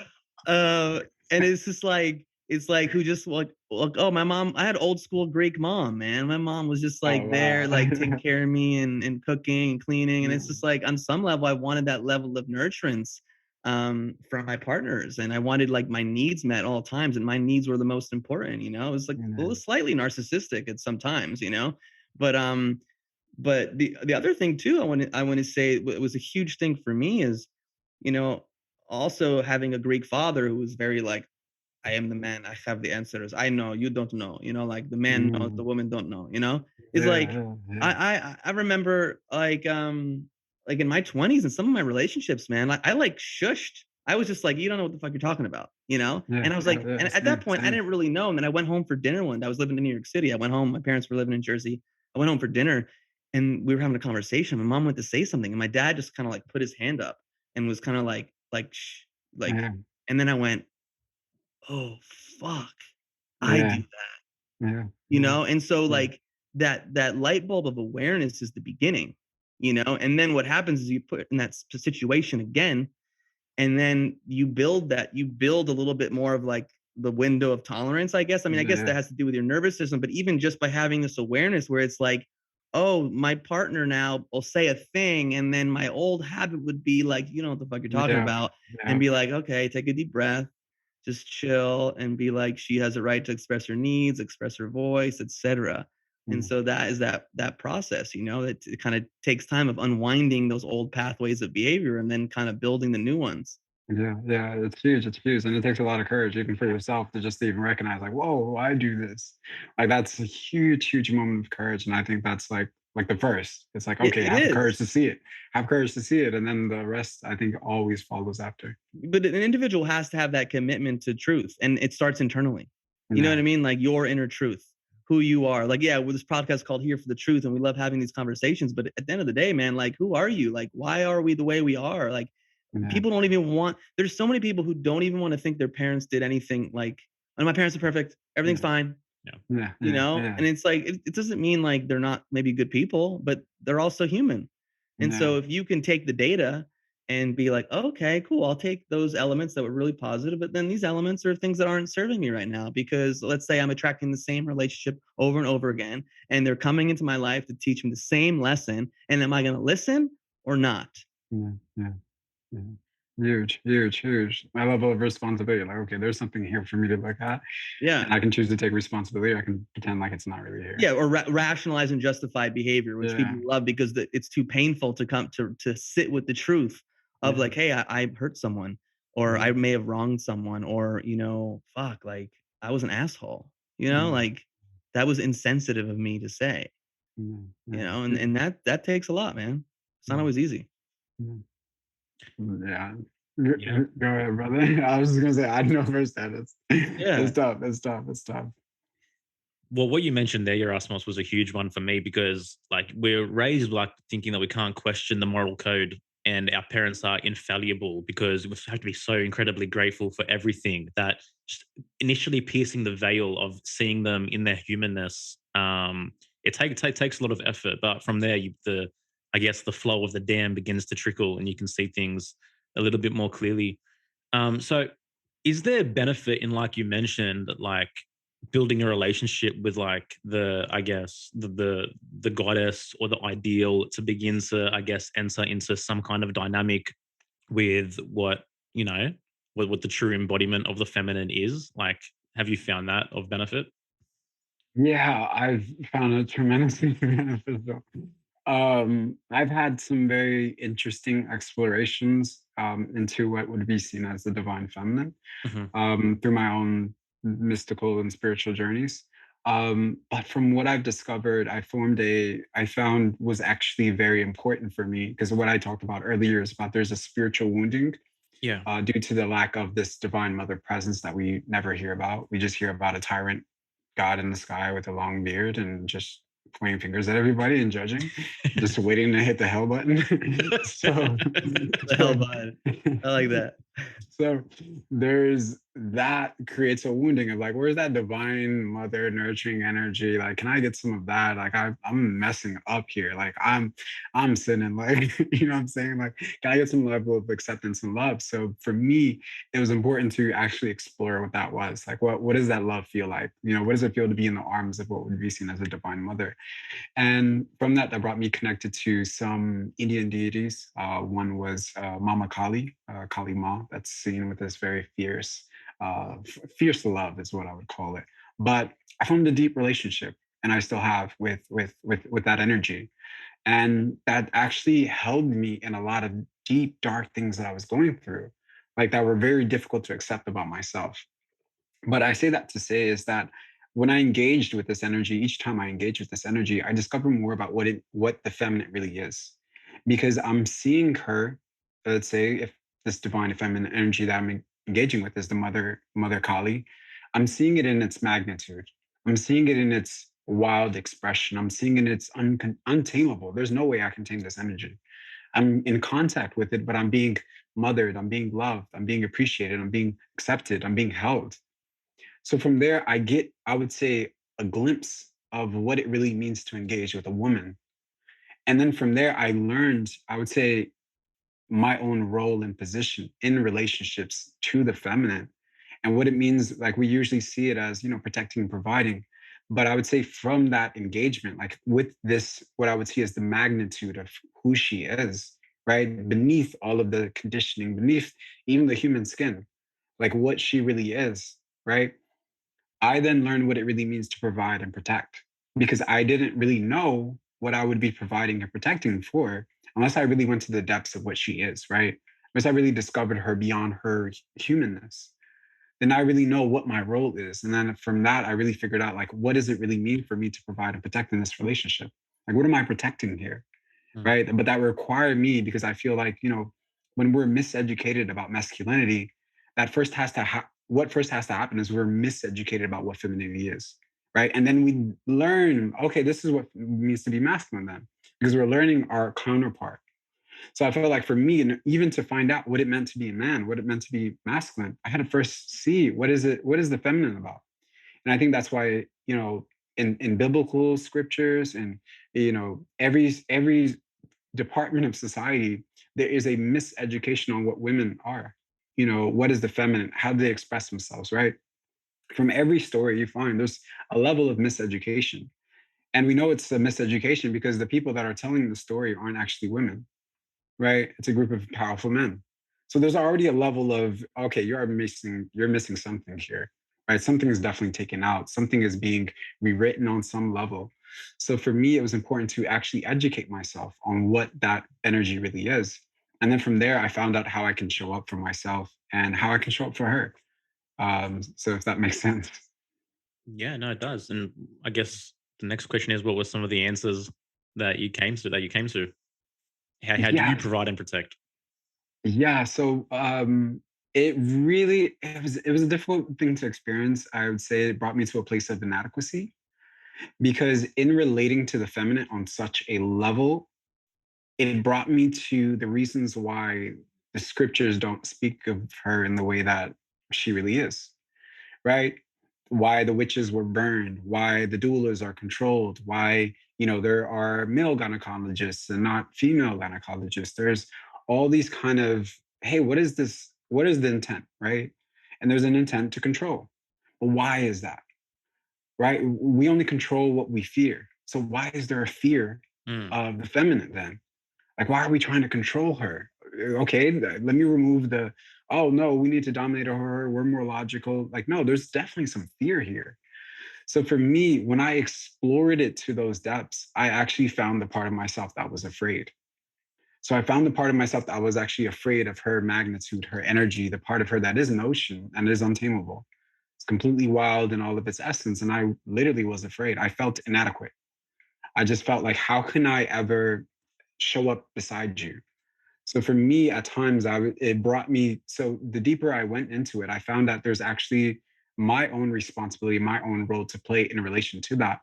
And it's just like it's like who just like, oh, my mom. I had old school Greek mom, man. My mom was just Oh like there, wow. like taking care of me and cooking and cleaning. And it's just like on some level, I wanted that level of nurturance from my partners, and I wanted like my needs met all times, and my needs were the most important. It was like a little slightly narcissistic at some times, but the other thing too, I want to say it was a huge thing for me is, you know, also having a Greek father who was very like, I am the man, I have the answers. I know, you don't know. Like the man knows, the woman don't know. It's like I remember like in my 20s and some of my relationships, man, like I like shushed. I was just like, you don't know what the fuck you're talking about, And I was like, and at that point, I didn't really know. And then I went home for dinner one day. I was living in New York City. I went home. My parents were living in Jersey. I went home for dinner, and we were having a conversation. My mom went to say something, and my dad just kind of like put his hand up and was kind of like, shh, like, and then I went, oh fuck, I do that, and so like that light bulb of awareness is the beginning, and then what happens is you put in that situation again, and then you build a little bit more of like the window of tolerance, I guess. I mean, I guess that has to do with your nervous system, but even just by having this awareness where it's like, oh, my partner now will say a thing, and then my old habit would be like, you know what the fuck you're talking about, and be like, okay, take a deep breath, just chill, and be like, she has a right to express her needs, express her voice, etc. And so that is that process, that it kind of takes time of unwinding those old pathways of behavior and then kind of building the new ones. Yeah, it's huge. It's huge. And it takes a lot of courage, even for yourself, to just even recognize, like, whoa, I do this. Like, that's a huge, huge moment of courage. And I think that's like the first. It's like, okay, have courage to see it. Have courage to see it. And then the rest, I think, always follows after. But an individual has to have that commitment to truth. And it starts internally. You know what I mean? Like your inner truth, who you are. Like, well, this podcast is called Here for the Truth, and we love having these conversations. But at the end of the day, man, like, who are you? Like, why are we the way we are? Like, people don't even want, there's so many people who don't even want to think their parents did anything like, oh, my parents are perfect, everything's fine. And it's like, it doesn't mean like they're not maybe good people, but they're also human. And so if you can take the data and be like, oh, okay, cool, I'll take those elements that were really positive, but then these elements are things that aren't serving me right now, because let's say I'm attracting the same relationship over and over again, and they're coming into my life to teach me the same lesson, and am I going to listen or not? Huge. My level of responsibility, like, okay, there's something here for me to look at. Yeah. And I can choose to take responsibility. I can pretend like it's not really here. Yeah, or rationalize and justify behavior, which people love because it's too painful to come to sit with the truth of like, hey, I hurt someone, or I may have wronged someone, or fuck, like I was an asshole, like that was insensitive of me to say, and that takes a lot, man. It's not always easy. Yeah. Go ahead, brother. I was just gonna say, I know firsthand. It's tough. It's tough. Well, what you mentioned there, Erasmus, was a huge one for me, because like we're raised like thinking that we can't question the moral code, and our parents are infallible, because we have to be so incredibly grateful for everything, that just initially piercing the veil of seeing them in their humanness, it takes a lot of effort, but from there, I guess the flow of the dam begins to trickle, and you can see things a little bit more clearly. So is there benefit in, like you mentioned, like building a relationship with like I guess the goddess or the ideal, to begin to, I guess, enter into some kind of dynamic with what the true embodiment of the feminine is? Like, have you found that of benefit? Yeah, I've found it tremendously beneficial. I've had some very interesting explorations into what would be seen as the divine feminine through my own mystical and spiritual journeys. But from what I've discovered, I found was actually very important for me, because what I talked about earlier is about there's a spiritual wounding due to the lack of this divine mother presence that we never hear about. We just hear about a tyrant God in the sky with a long beard and just pointing fingers at everybody and judging, just waiting to hit the hell button. The hell button. I like that. So there's that creates a wounding of like, where's that divine mother nurturing energy? Like, can I get some of that? Like, I'm messing up here. Like, I'm sinning. Like, you know what I'm saying? Like, can I get some level of acceptance and love? So for me, it was important to actually explore what that was. Like, what does that love feel like? You know, what does it feel to be in the arms of what would be seen as a divine mother? And from that, that brought me connected to some Indian deities. One was Mama Kali, Kali Ma, that's seen with this very fierce love is what I would call it. But I formed a deep relationship, and I still have with that energy, and that actually held me in a lot of deep, dark things that I was going through, like that were very difficult to accept about myself. But I say that to say is that when I engaged with this energy, each time I engage with this energy, I discover more about what the feminine really is. Because I'm seeing her, let's say if this divine feminine energy that I'm engaging with is the mother Kali, I'm seeing it in its magnitude. I'm seeing it in its wild expression. I'm seeing it in its untamable. There's no way I can tame this energy. I'm in contact with it, but I'm being mothered, I'm being loved, I'm being appreciated, I'm being accepted, I'm being held. So from there, I get, I would say, a glimpse of what it really means to engage with a woman. And then from there, I learned, I would say, my own role and position in relationships to the feminine and what it means. Like we usually see it as, protecting and providing. But I would say from that engagement, like with this, what I would see as the magnitude of who she is, right? Beneath all of the conditioning, beneath even the human skin, like what she really is, right? I then learned what it really means to provide and protect because I didn't really know what I would be providing and protecting for unless I really went to the depths of what she is, right? Unless I really discovered her beyond her humanness. Then I really know what my role is. And then from that, I really figured out like, what does it really mean for me to provide and protect in this relationship? Like, what am I protecting here? Mm. Right. But that required me because I feel like, when we're miseducated about masculinity, that first has to what first has to happen is we're miseducated about what femininity is. Right. And then we learn, okay, this is what it means to be masculine then, because we're learning our counterpart. So I felt like for me, and even to find out what it meant to be a man, what it meant to be masculine, I had to first see what is the feminine about. And I think that's why, in biblical scriptures and every department of society, there is a miseducation on what women are. What is the feminine? How do they express themselves, right? From every story you find, there's a level of miseducation. And we know it's a miseducation because the people that are telling the story aren't actually women, right? It's a group of powerful men. So there's already a level of, okay, you're missing something here, right? Something is definitely taken out. Something is being rewritten on some level. So for me, it was important to actually educate myself on what that energy really is. And then from there, I found out how I can show up for myself and how I can show up for her. So if that makes sense. Yeah, no, it does. And I guess the next question is, what were some of the answers that you came to? How do you Yeah, provide and protect? yeah. So it was a difficult thing to experience. I would say it brought me to a place of inadequacy because in relating to the feminine on such a level, it brought me to the reasons why the scriptures don't speak of her in the way that she really is, right? Why the witches were burned, why the doulas are controlled, why there are male gynecologists and not female gynecologists. There's all these kind of, hey, what is this? What is the intent, right? And there's an intent to control. But why is that? Right? We only control what we fear. So why is there a fear Mm. of the feminine then? Like, why are we trying to control her? Okay, let me remove oh no, we need to dominate her. We're more logical. Like, no, there's definitely some fear here. So for me, when I explored it to those depths, I actually found the part of myself that was afraid. So I found the part of myself that was actually afraid of her magnitude, her energy, the part of her that is an ocean and is untamable. It's completely wild in all of its essence. And I literally was afraid. I felt inadequate. I just felt like, how can I ever show up beside you? So for me, at times, it brought me. So the deeper I went into it, I found that there's actually my own responsibility, my own role to play in relation to that,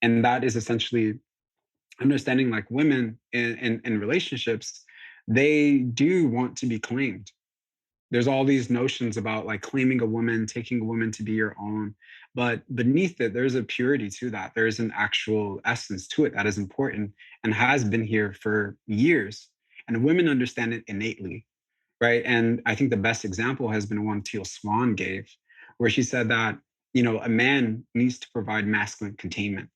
and that is essentially understanding like women in relationships, they do want to be claimed. There's all these notions about like claiming a woman, taking a woman to be your own. But beneath it, there's a purity to that. There's an actual essence to it that is important and has been here for years. And women understand it innately, right? And I think the best example has been one Teal Swan gave, where she said that, a man needs to provide masculine containment.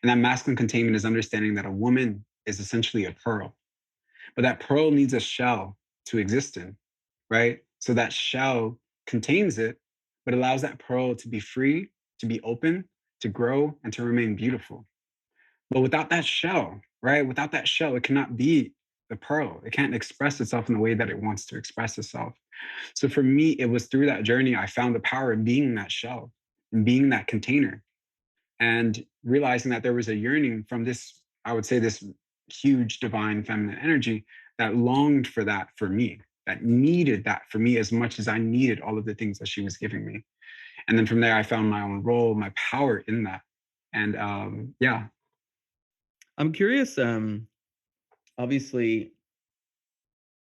And that masculine containment is understanding that a woman is essentially a pearl, but that pearl needs a shell to exist in, right? So that shell contains it, but allows that pearl to be free, to be open, to grow, and to remain beautiful. But without that shell, right? Without that shell, it cannot be the pearl. It can't express itself in the way that it wants to express itself. So for me, it was through that journey I found the power of being that shell and being that container and realizing that there was a yearning from this, I would say, this huge divine feminine energy that longed for that for me, that needed that for me as much as I needed all of the things that she was giving me. And then from there, I found my own role, my power in that. And yeah. I'm curious. Obviously,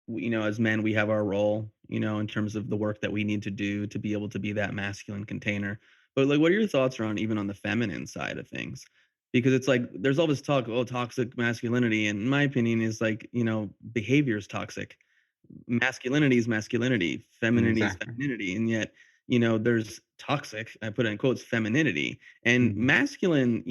as men, we have our role, in terms of the work that we need to do to be able to be that masculine container. But like, what are your thoughts around even on the feminine side of things? Because it's like there's all this talk, oh, toxic masculinity, and in my opinion, is like behavior is toxic. Masculinity is masculinity, femininity is Exactly. femininity, and yet there's toxic. I put it in quotes, femininity, and Mhm. masculine.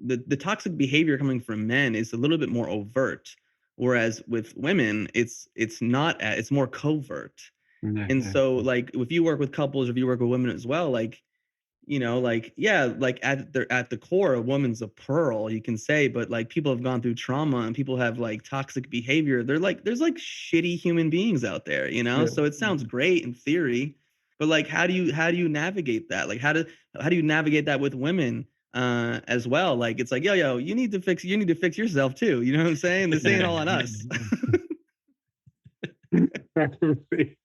The toxic behavior coming from men is a little bit more overt, whereas with women it's not it's more covert. Yeah, And yeah, so like if you work with couples, if you work with women as well, like like yeah, like at the core a woman's a pearl, you can say, but like people have gone through trauma and people have like toxic behavior. They're like there's like shitty human beings out there, yeah. so it sounds great in theory, but like how do you navigate that? Like how do you navigate that with women as well? Like it's like yo you need to fix yourself too, you know what I'm saying? This ain't all on us. Definitely.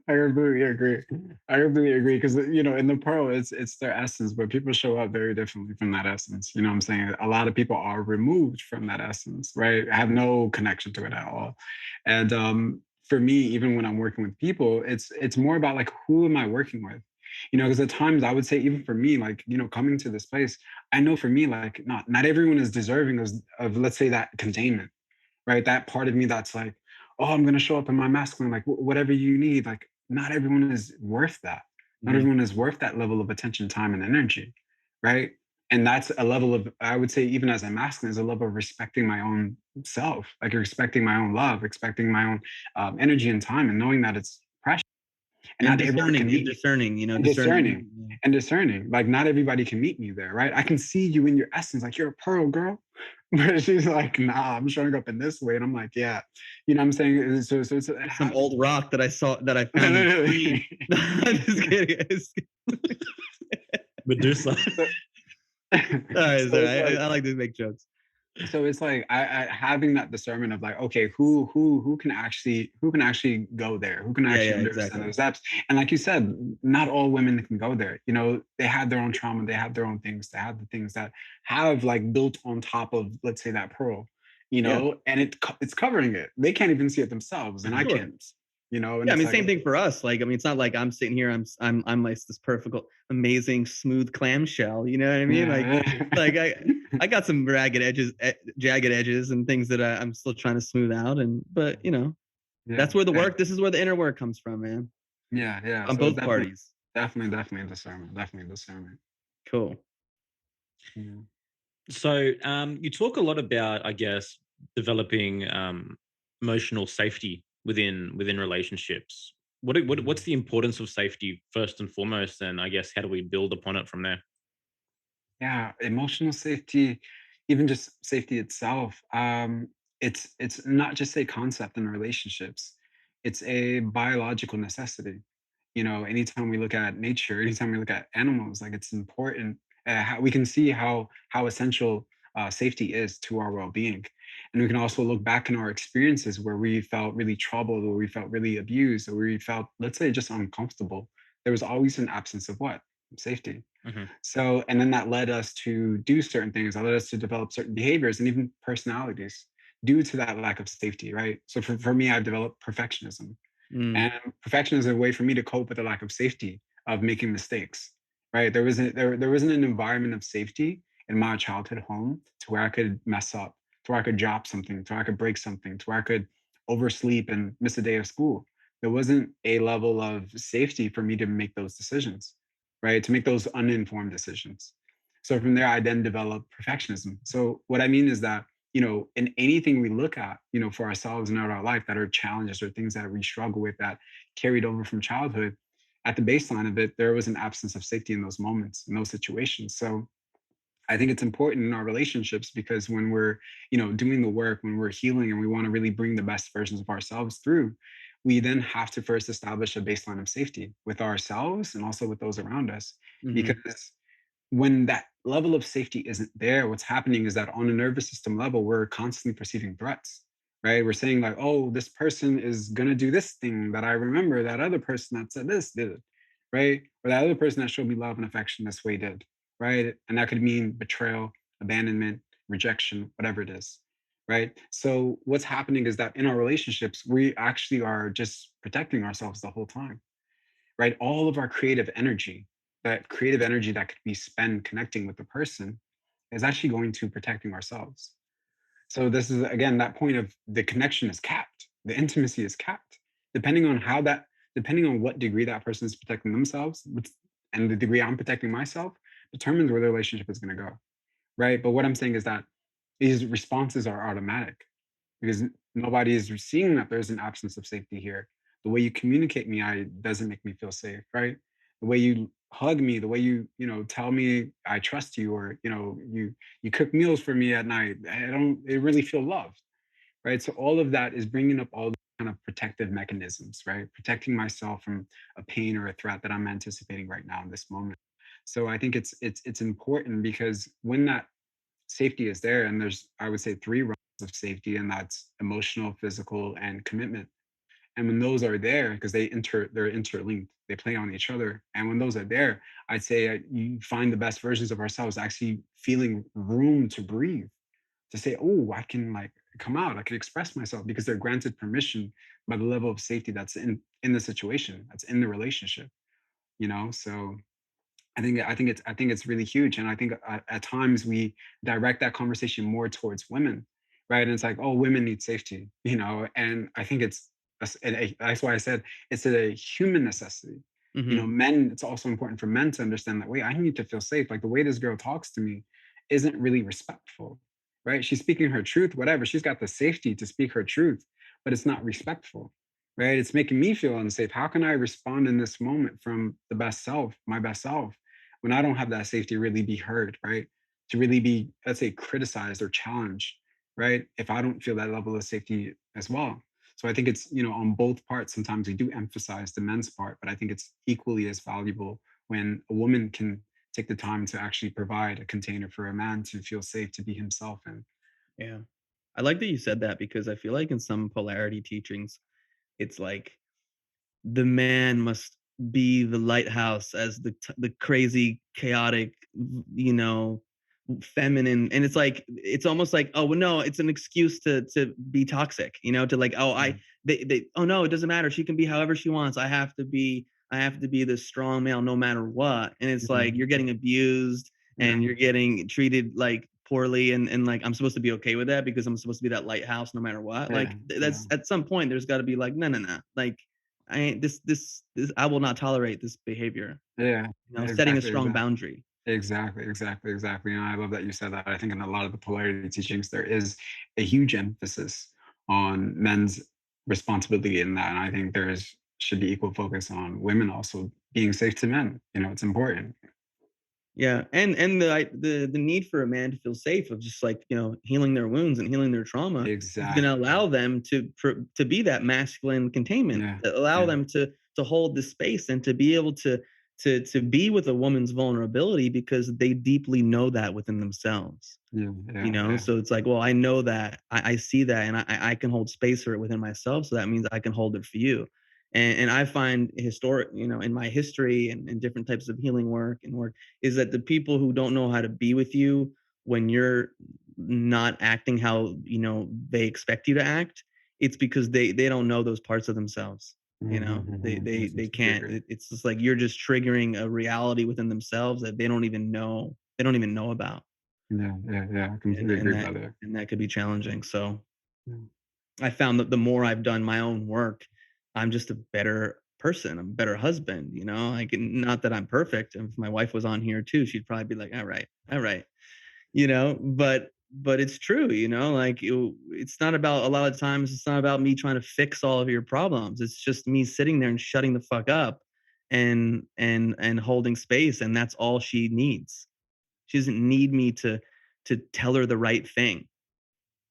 I completely agree. I completely agree because in the pearl, it's their essence, but people show up very differently from that essence. You know what I'm saying? A lot of people are removed from that essence, right? Have no connection to it at all. And for me, even when I'm working with people, it's more about like who am I working with? Because at times I would say, even for me, like coming to this place, I know for me, like not everyone is deserving of let's say that containment, right? That part of me that's like, oh, I'm going to show up in my masculine, like whatever you need. Like, not everyone is worth that. Not Mhm. everyone is worth that level of attention, time, and energy, right? And that's a level of, I would say, even as a masculine, is a level of respecting my own self, like respecting my own love, respecting my own energy and time, and knowing that it's precious and And not everyone discerning, can you're meet me discerning, and discerning. discerning and discerning. Like not everybody can meet me there, right? I can see you in your essence, like you're a pearl girl. But she's like, nah, I'm showing up in this way. And I'm like, yeah. You know what I'm saying? So it's Some old rock that I found in the street. No, I'm just kidding. Medusa. so, Sorry, so sorry. it's I like like to make jokes. I having that discernment of like, okay, who can actually go there, who can Yeah, actually yeah, understand exactly. those depths. And like you said, not all women can go there. They have their own trauma, they have their own things, they have the things that have like built on top of, let's say, that pearl, Yeah, and it's covering it. They can't even see it themselves, and I sure. can't. And Yeah, I it's mean, like, same thing for us. Like, I mean, it's not like I'm sitting here. I'm like this perfect, amazing, smooth clamshell. You know what I mean? Like I got some jagged edges, and things that I'm still trying to smooth out. But yeah, that's where the yeah, work. This is where the inner work comes from, man. yeah, yeah. On So it's both definitely, parties. definitely discernment, definitely discernment. Cool. Yeah. So you talk a lot about, I guess, developing emotional safety within relationships. What's the importance of safety first and foremost, and I guess how do we build upon it from there? Yeah, emotional safety, even just safety itself. It's not just a concept in relationships. It's a biological necessity. Anytime we look at nature, anytime we look at animals, like it's important. How we can see how essential safety is to our well-being, and we can also look back in our experiences where we felt really troubled, or we felt really abused, or we felt, let's say, just uncomfortable. There was always an absence of what? Safety. Hmm. So, and then that led us to do certain things, that led us to develop certain behaviors and even personalities due to that lack of safety, right? So for me, I've developed perfectionism. And perfection is a way for me to cope with the lack of safety of making mistakes, right? There wasn't an environment of safety in my childhood home to where I could mess up, to where I could drop something, to where I could break something, to where I could oversleep and miss a day of school. There wasn't a level of safety for me to make those decisions, right? To make those uninformed decisions. So from there, I then developed perfectionism. So what I mean is that, in anything we look at, for ourselves and our life that are challenges or things that we struggle with that carried over from childhood, at the baseline of it, there was an absence of safety in those moments, in those situations. So I think it's important in our relationships because when we're, doing the work, when we're healing and we want to really bring the best versions of ourselves through, we then have to first establish a baseline of safety with ourselves and also with those around us. Because when that level of safety isn't there, what's happening is that on a nervous system level, we're constantly perceiving threats, right? We're saying, like, oh, this person is going to do this thing that I remember that other person that said this did it, right? Or that other person that showed me love and affection this way did, right? And that could mean betrayal, abandonment, rejection, whatever it is, right? So what's happening is that in our relationships, we actually are just protecting ourselves the whole time, right? All of our creative energy, that creative energy that could be spent connecting with the person, is actually going to protecting ourselves. So this is again that point of the connection is capped, the intimacy is capped, depending on depending on what degree that person is protecting themselves, and the degree I'm protecting myself determines where the relationship is going to go, right? But what I'm saying is that these responses are automatic because nobody is seeing that there's an absence of safety here. The way you communicate me, I doesn't make me feel safe, right? The way you hug me, the way you tell me I trust you, or you cook meals for me at night, I really feel loved, right? So all of that is bringing up all the kind of protective mechanisms, right? Protecting myself from a pain or a threat that I'm anticipating right now in this moment. So I think it's important because when that safety is there, and there's, I would say, three realms of safety, and that's emotional, physical, and commitment. And when those are there, because they're interlinked, they play on each other. And when those are there, I'd say you find the best versions of ourselves actually feeling room to breathe, to say, oh, I can like come out, I can express myself, because they're granted permission by the level of safety that's in the situation, that's in the relationship. So I think it's really huge, and I think at times we direct that conversation more towards women, right? And it's like, oh, women need safety, and I think that's why I said it's a human necessity. Men, it's also important for men to understand that, wait, I need to feel safe. Like the way this girl talks to me isn't really respectful, right? She's speaking her truth, whatever. She's got the safety to speak her truth, but it's not respectful, right? It's making me feel unsafe. How can I respond in this moment from the best self, my best self, when I don't have that safety to really be heard, right? To really be, let's say, criticized or challenged, right? If I don't feel that level of safety as well. So I think it's, on both parts, sometimes we do emphasize the men's part, but I think it's equally as valuable when a woman can take the time to actually provide a container for a man to feel safe to be himself in. Yeah. I like that you said that because I feel like in some polarity teachings, it's like the man must be the lighthouse as the crazy, chaotic, you know, feminine. And it's like it's almost like, oh well, no, it's an excuse to be toxic, to like, oh, they oh no, it doesn't matter. She can be however she wants. I have to be the strong male no matter what. And it's like you're getting abused and you're getting treated like poorly, and like I'm supposed to be okay with that because I'm supposed to be that lighthouse no matter what. Like that's at some point there's got to be like, no. Like I ain't this I will not tolerate this behavior. Yeah, Setting a exactly, strong exactly. boundary. Exactly. And I love that you said that. I think in a lot of the polarity teachings, there is a huge emphasis on men's responsibility in that. And I think should be equal focus on women also being safe to men. It's important. Yeah, and the need for a man to feel safe of just like, healing their wounds and healing their trauma is gonna Exactly. allow them to be that masculine containment, Yeah. allow Yeah. them to hold the space and to be able to be with a woman's vulnerability because they deeply know that within themselves. Yeah. Yeah. Yeah. So it's like, well, I know that, I see that, and I can hold space for it within myself, so that means I can hold it for you. And I find historic, in my history and different types of healing work is that the people who don't know how to be with you when you're not acting how they expect you to act, it's because they don't know those parts of themselves. You know, Yes, they I can't. agree. It's just like you're just triggering a reality within themselves that they don't even know. They don't even know about, Yeah. I and completely and agree, that brother. and that could be challenging. So Yeah. I found that the more I've done my own work, I'm just a better person. I'm a better husband. You know, like not that I'm perfect. If my wife was on here too, she'd probably be like, all right, you know. But it's true, you know. Like it's not about, a lot of times it's not about me trying to fix all of your problems. It's just me sitting there and shutting the fuck up, and holding space, and that's all she needs. She doesn't need me to tell her the right thing.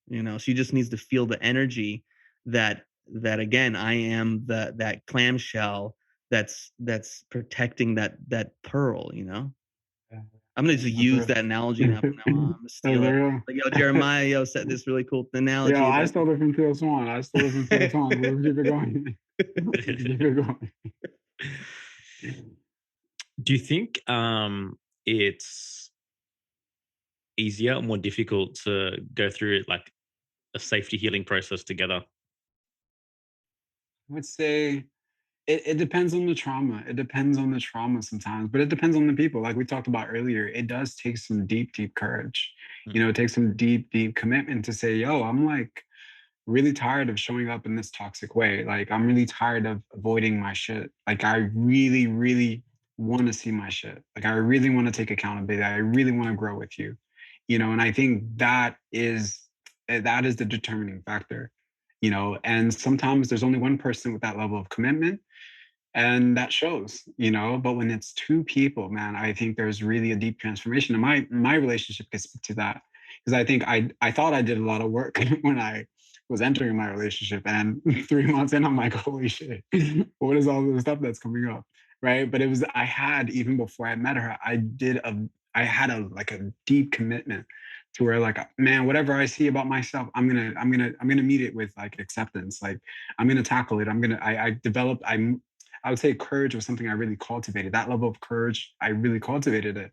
You know, she just needs to feel the energy that again, I am that clamshell that's protecting that pearl, you know? Yeah. I'm gonna just That's use real. that analogy now from now on. I'm gonna That's steal it. real. Like, yo, Jeremiah, yo, said this really cool Yo, analogy I about stole it from Phil Swan. Let's keep it going. Let's keep it going. Do you think it's easier or more difficult to go through like a safety healing process together? I would say it depends on the trauma. It depends on the trauma sometimes, but it depends on the people. Like we talked about earlier, it does take some deep courage. Mm. It takes some deep commitment to say, yo, I'm like really tired of showing up in this toxic way. Like I'm really tired of avoiding my shit. Like I really want to see my shit. Like I really want to take accountability. I really want to grow with you. And I think that is the determining factor. And sometimes there's only one person with that level of commitment, and that shows. But when it's two people, man, I think there's really a deep transformation, and my relationship can speak to that, because I think I thought I did a lot of work when I was entering my relationship, and 3 months in I'm like, holy shit, what is all this stuff that's coming up, right? But I had, even before I met her, I had a like a deep commitment to where, like, man, whatever I see about myself, I'm gonna meet it with like acceptance. Like I'm gonna tackle it. I would say courage was something I really cultivated. That level of courage, I really cultivated it.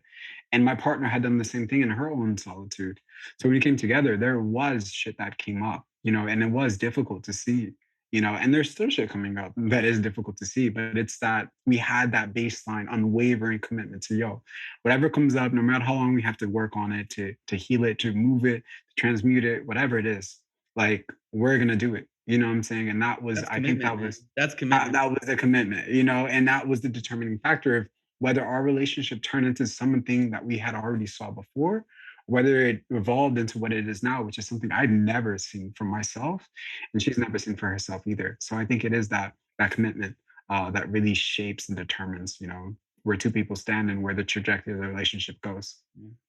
And my partner had done the same thing in her own solitude. So when we came together, there was shit that came up, and it was difficult to see, and there's still shit coming up that is difficult to see. But it's that we had that baseline, unwavering commitment to, yo, whatever comes up, no matter how long we have to work on it, to heal it, to move it, to transmute it, whatever it is, like we're gonna do it. You know what I'm saying? And that's I think commitment, that man. was That's that, commitment. that was the commitment, and that was the determining factor of whether our relationship turned into something that we had already saw before, whether it evolved into what it is now, which is something I'd never seen for myself, and she's never seen for herself either. So I think it is that commitment that really shapes and determines, where two people stand and where the trajectory of the relationship goes.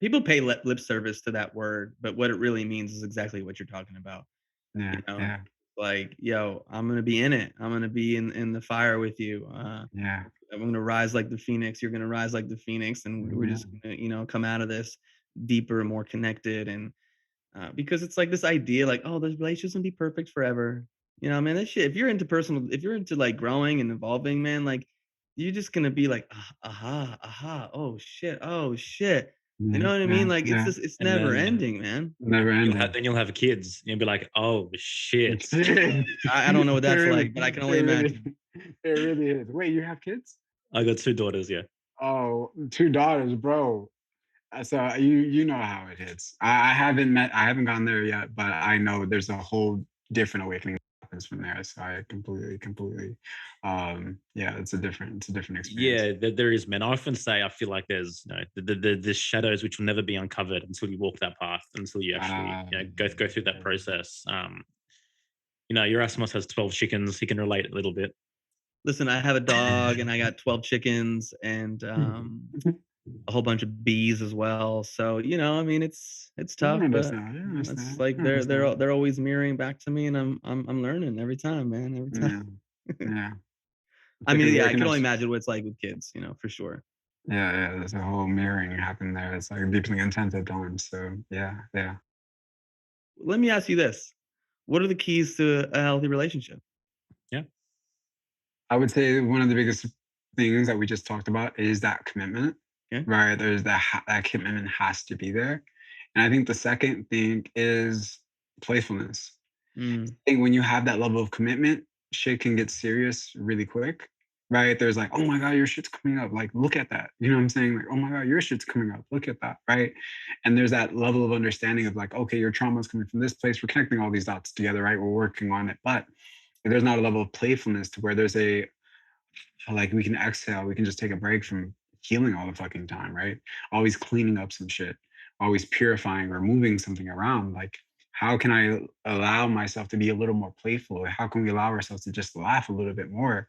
People pay lip service to that word, but what it really means is exactly what you're talking about. Yeah, You know, yeah, like, yo, I'm gonna be in it. I'm gonna be in the fire with you. yeah, I'm gonna rise like the phoenix. You're gonna rise like the phoenix, and we're just yeah. gonna, come out of this deeper, more connected, and because it's like this idea, like, oh, the relationship's gonna be perfect forever. Man, that shit. If you're into like growing and evolving, man, like you're just gonna be like, aha, oh shit. You Yeah, know what I mean? yeah, Like yeah. it's And never then ending, man. Never ending. you'll have kids. You'll be like, oh shit. I don't know what It that's really, like, but I can it only really, imagine. it really is. Wait, you have kids? I got 2 daughters. Yeah. Oh, two daughters, bro. So you know how it is. I haven't gone there yet, but I know there's a whole different awakening that happens from there. So I completely, yeah, it's a different experience. Yeah, there is, man. I often say I feel like there's the shadows which will never be uncovered until you walk that path, until you actually go through that process. Erasmus has 12 chickens. He can relate a little bit. Listen, I have a dog and I got 12 chickens and a whole bunch of bees as well. So, I mean, it's You tough, but understand? You it's understand? like You understand? they're always mirroring back to me, and I'm learning every time, man, every time. Yeah, yeah. It's I like mean, you're yeah, I waking can up. only imagine what it's like with kids, for sure. Yeah. There's a whole mirroring happening there. It's like deeply intense at times. So yeah. Let me ask you this: what are the keys to a healthy relationship? Yeah. I would say one of the biggest things that we just talked about is that commitment, Okay. right? There's that commitment has to be there. And I think the second thing is playfulness. Mm, I think when you have that level of commitment, shit can get serious really quick, right? There's like, oh my God, your shit's coming up. Like, look at that. You know what I'm saying? Like, oh my God, your shit's coming up. Look at that, right? And there's that level of understanding of like, okay, your trauma is coming from this place. We're connecting all these dots together, right? We're working on it. But there's not a level of playfulness to where there's a, like, we can exhale, we can just take a break from healing all the fucking time, right? Always cleaning up some shit, always purifying or moving something around. Like, how can I allow myself to be a little more playful? How can we allow ourselves to just laugh a little bit more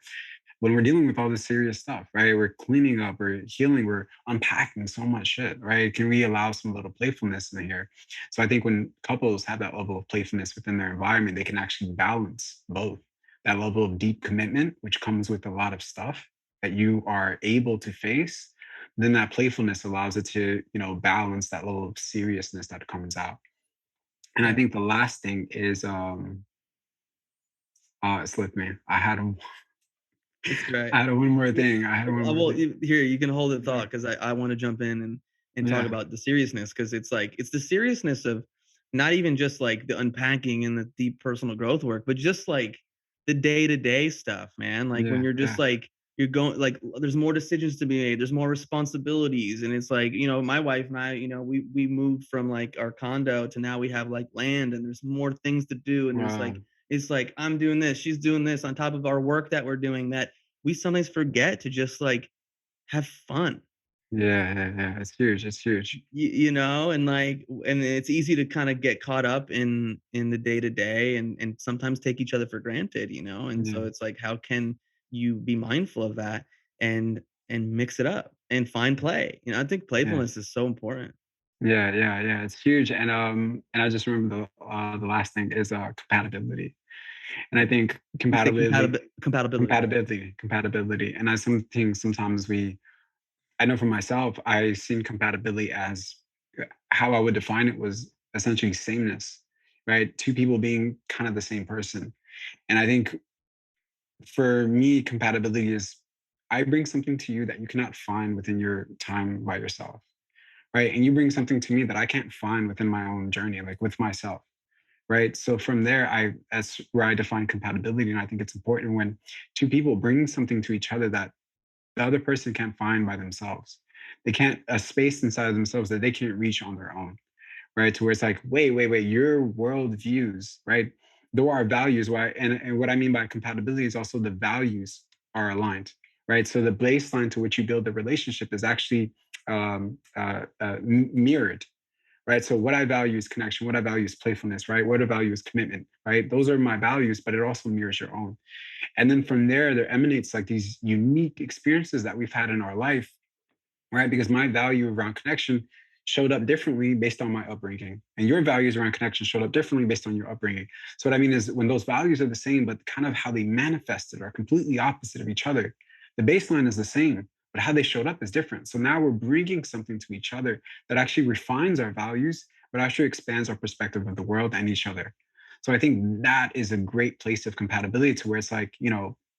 when we're dealing with all this serious stuff, right? We're cleaning up, we're healing, we're unpacking so much shit, right? Can we allow some little playfulness in here? So I think when couples have that level of playfulness within their environment, they can actually balance both. That level of deep commitment, which comes with a lot of stuff that you are able to face, then that playfulness allows it to, balance that level of seriousness that comes out. And I Yeah. think the last thing is it slipped me. It's great. I had one more thing. I had one more Well, thing. here you can hold the thought because I want to jump in and talk Yeah. about the seriousness because it's like it's the seriousness of not even just like the unpacking and the deep personal growth work, but just like the day-to-day stuff, man. Like when Yeah. you're just like you're going like there's more decisions to be made, there's more responsibilities, and it's like my wife and I, we moved from like our condo to now we have like land, and there's more things to do, and there's Wow. like it's like I'm doing this, she's doing this on top of our work that we're doing that we sometimes forget to just like have fun, Yeah. It's huge. It's huge. and like, and it's easy to kind of get caught up in the day to day and sometimes take each other for granted, and Yeah. so it's like, how can you be mindful of that and mix it up and find play? I think Yeah. playfulness is so important. Yeah. It's huge. And I just remember the last thing is compatibility. And I think You say compatibility. compatibility. And I think sometimes I know for myself, I seen compatibility as how I would define it was essentially sameness, right? Two people being kind of the same person. And I think for me, compatibility is I bring something to you that you cannot find within your time by yourself, right? And you bring something to me that I can't find within my own journey, like with myself, right? So from there, that's where I define compatibility. And I think it's important when two people bring something to each other that the other person can't find by themselves. They can't, a space inside of themselves that they can't reach on their own, right? To where it's like, wait, your world views, right? Though our values, why, and what I mean by compatibility is also the values are aligned, right? So the baseline to which you build the relationship is actually mirrored, right? So what I value is connection, what I value is playfulness, right? What I value is commitment, right? Those are my values, but it also mirrors your own. And then from there emanates like these unique experiences that we've had in our life, right? Because my value around connection showed up differently based on my upbringing, and your values around connection showed up differently based on your upbringing. So what I mean is when those values are the same, but kind of how they manifested are completely opposite of each other, the baseline is the same, but how they showed up is different. So now we're bringing something to each other that actually refines our values, but actually expands our perspective of the world and each other. So I think that is a great place of compatibility to where it's like,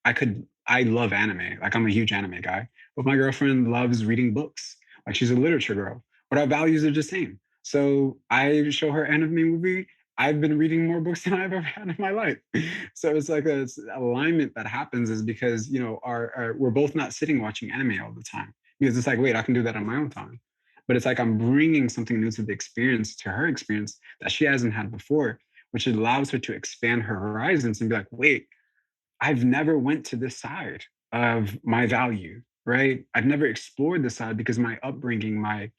I love anime. Like I'm a huge anime guy, but my girlfriend loves reading books. Like she's a literature girl, but our values are the same. So I show her anime movie. I've been reading more books than I've ever had in my life. So it's like a alignment that happens is because, we're both not sitting watching anime all the time because it's like, wait, I can do that on my own time. But it's like I'm bringing something new to the experience, to her experience that she hasn't had before, which allows her to expand her horizons and be like, wait, I've never went to this side of my value, right? I've never explored this side because my upbringing, my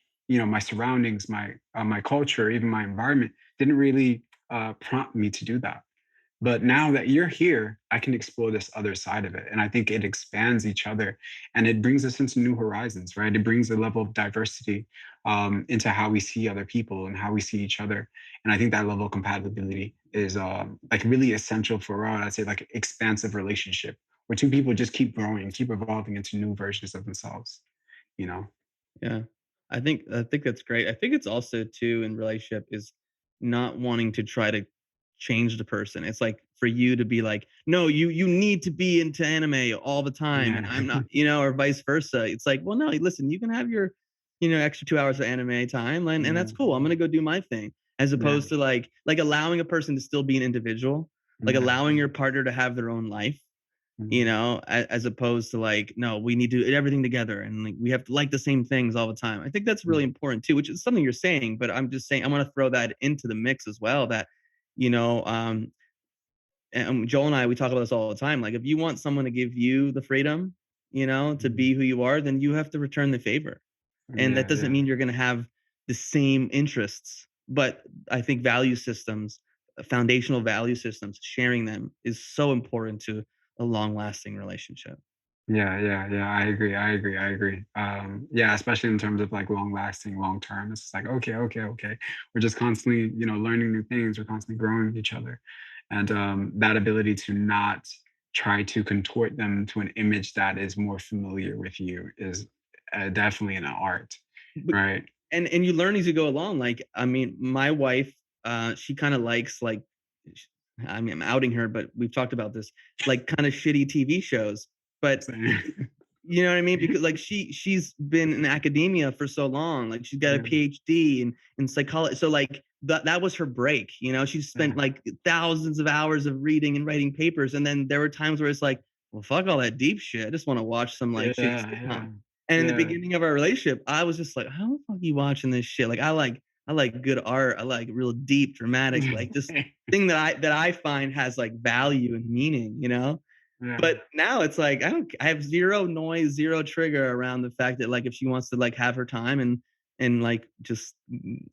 surroundings, my culture, even my environment didn't really prompt me to do that. But now that you're here, I can explore this other side of it. And I think it expands each other and it brings us into new horizons, right? It brings a level of diversity into how we see other people and how we see each other. And I think that level of compatibility is like really essential for what I'd say like expansive relationship where two people just keep growing, keep evolving into new versions of themselves, you know? Yeah. I think that's great. I think it's also too in relationship is not wanting to try to change the person. It's like for you to be like, no, you need to be into anime all the time and Yeah. I'm not, or vice versa. It's like, well, no, listen, you can have your, extra 2 hours of anime time and Yeah. that's cool. I'm gonna go do my thing. As Yeah. opposed to like allowing a person to still be an individual, like Yeah. allowing your partner to have their own life, you know, as opposed to like, no, we need to do everything together and like, we have to like the same things all the time. I think that's really important too, which is something you're saying, but I'm just saying, I want to throw that into the mix as well, that, you know, and Joel and I, we talk about this all the time. Like, if you want someone to give you the freedom, you know, to be who you are, then you have to return the favor. And that doesn't mean you're going to have the same interests. But I think value systems, foundational value systems, sharing them is so important to a long lasting relationship. Yeah. I agree. Yeah, especially in terms of like long lasting, long term. It's just like, okay. We're just constantly, learning new things. We're constantly growing with each other. And that ability to not try to contort them to an image that is more familiar with you is definitely an art, But, right? and you learn as you go along. Like, I mean, my wife, she kind of likes like, I mean, I'm outing her, but we've talked about this, like kind of shitty TV shows. But you know what I mean? Because like she's been in academia for so long. Like she's got a PhD in psychology. So like that was her break. You know, she spent like thousands of hours of reading and writing papers. And then there were times where it's like, well, fuck all that deep shit. I just want to watch some like shitty sitcom. And in the beginning of our relationship, I was just like, how the fuck are you watching this shit? Like I like good art. I like real deep, dramatic, like just thing that I find has like value and meaning, you know? But now it's like I have zero noise, zero trigger around the fact that like if she wants to like have her time and like just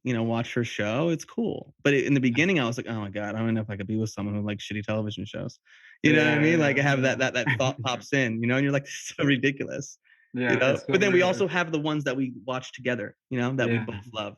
watch her show, it's cool. But in the beginning, I was like, oh my god, I don't know if I could be with someone who likes shitty television shows. You know what I mean? Like I have that thought pops in, and you're like, this is so ridiculous. It's so But then we real. also have the ones that we watch together, that we both love.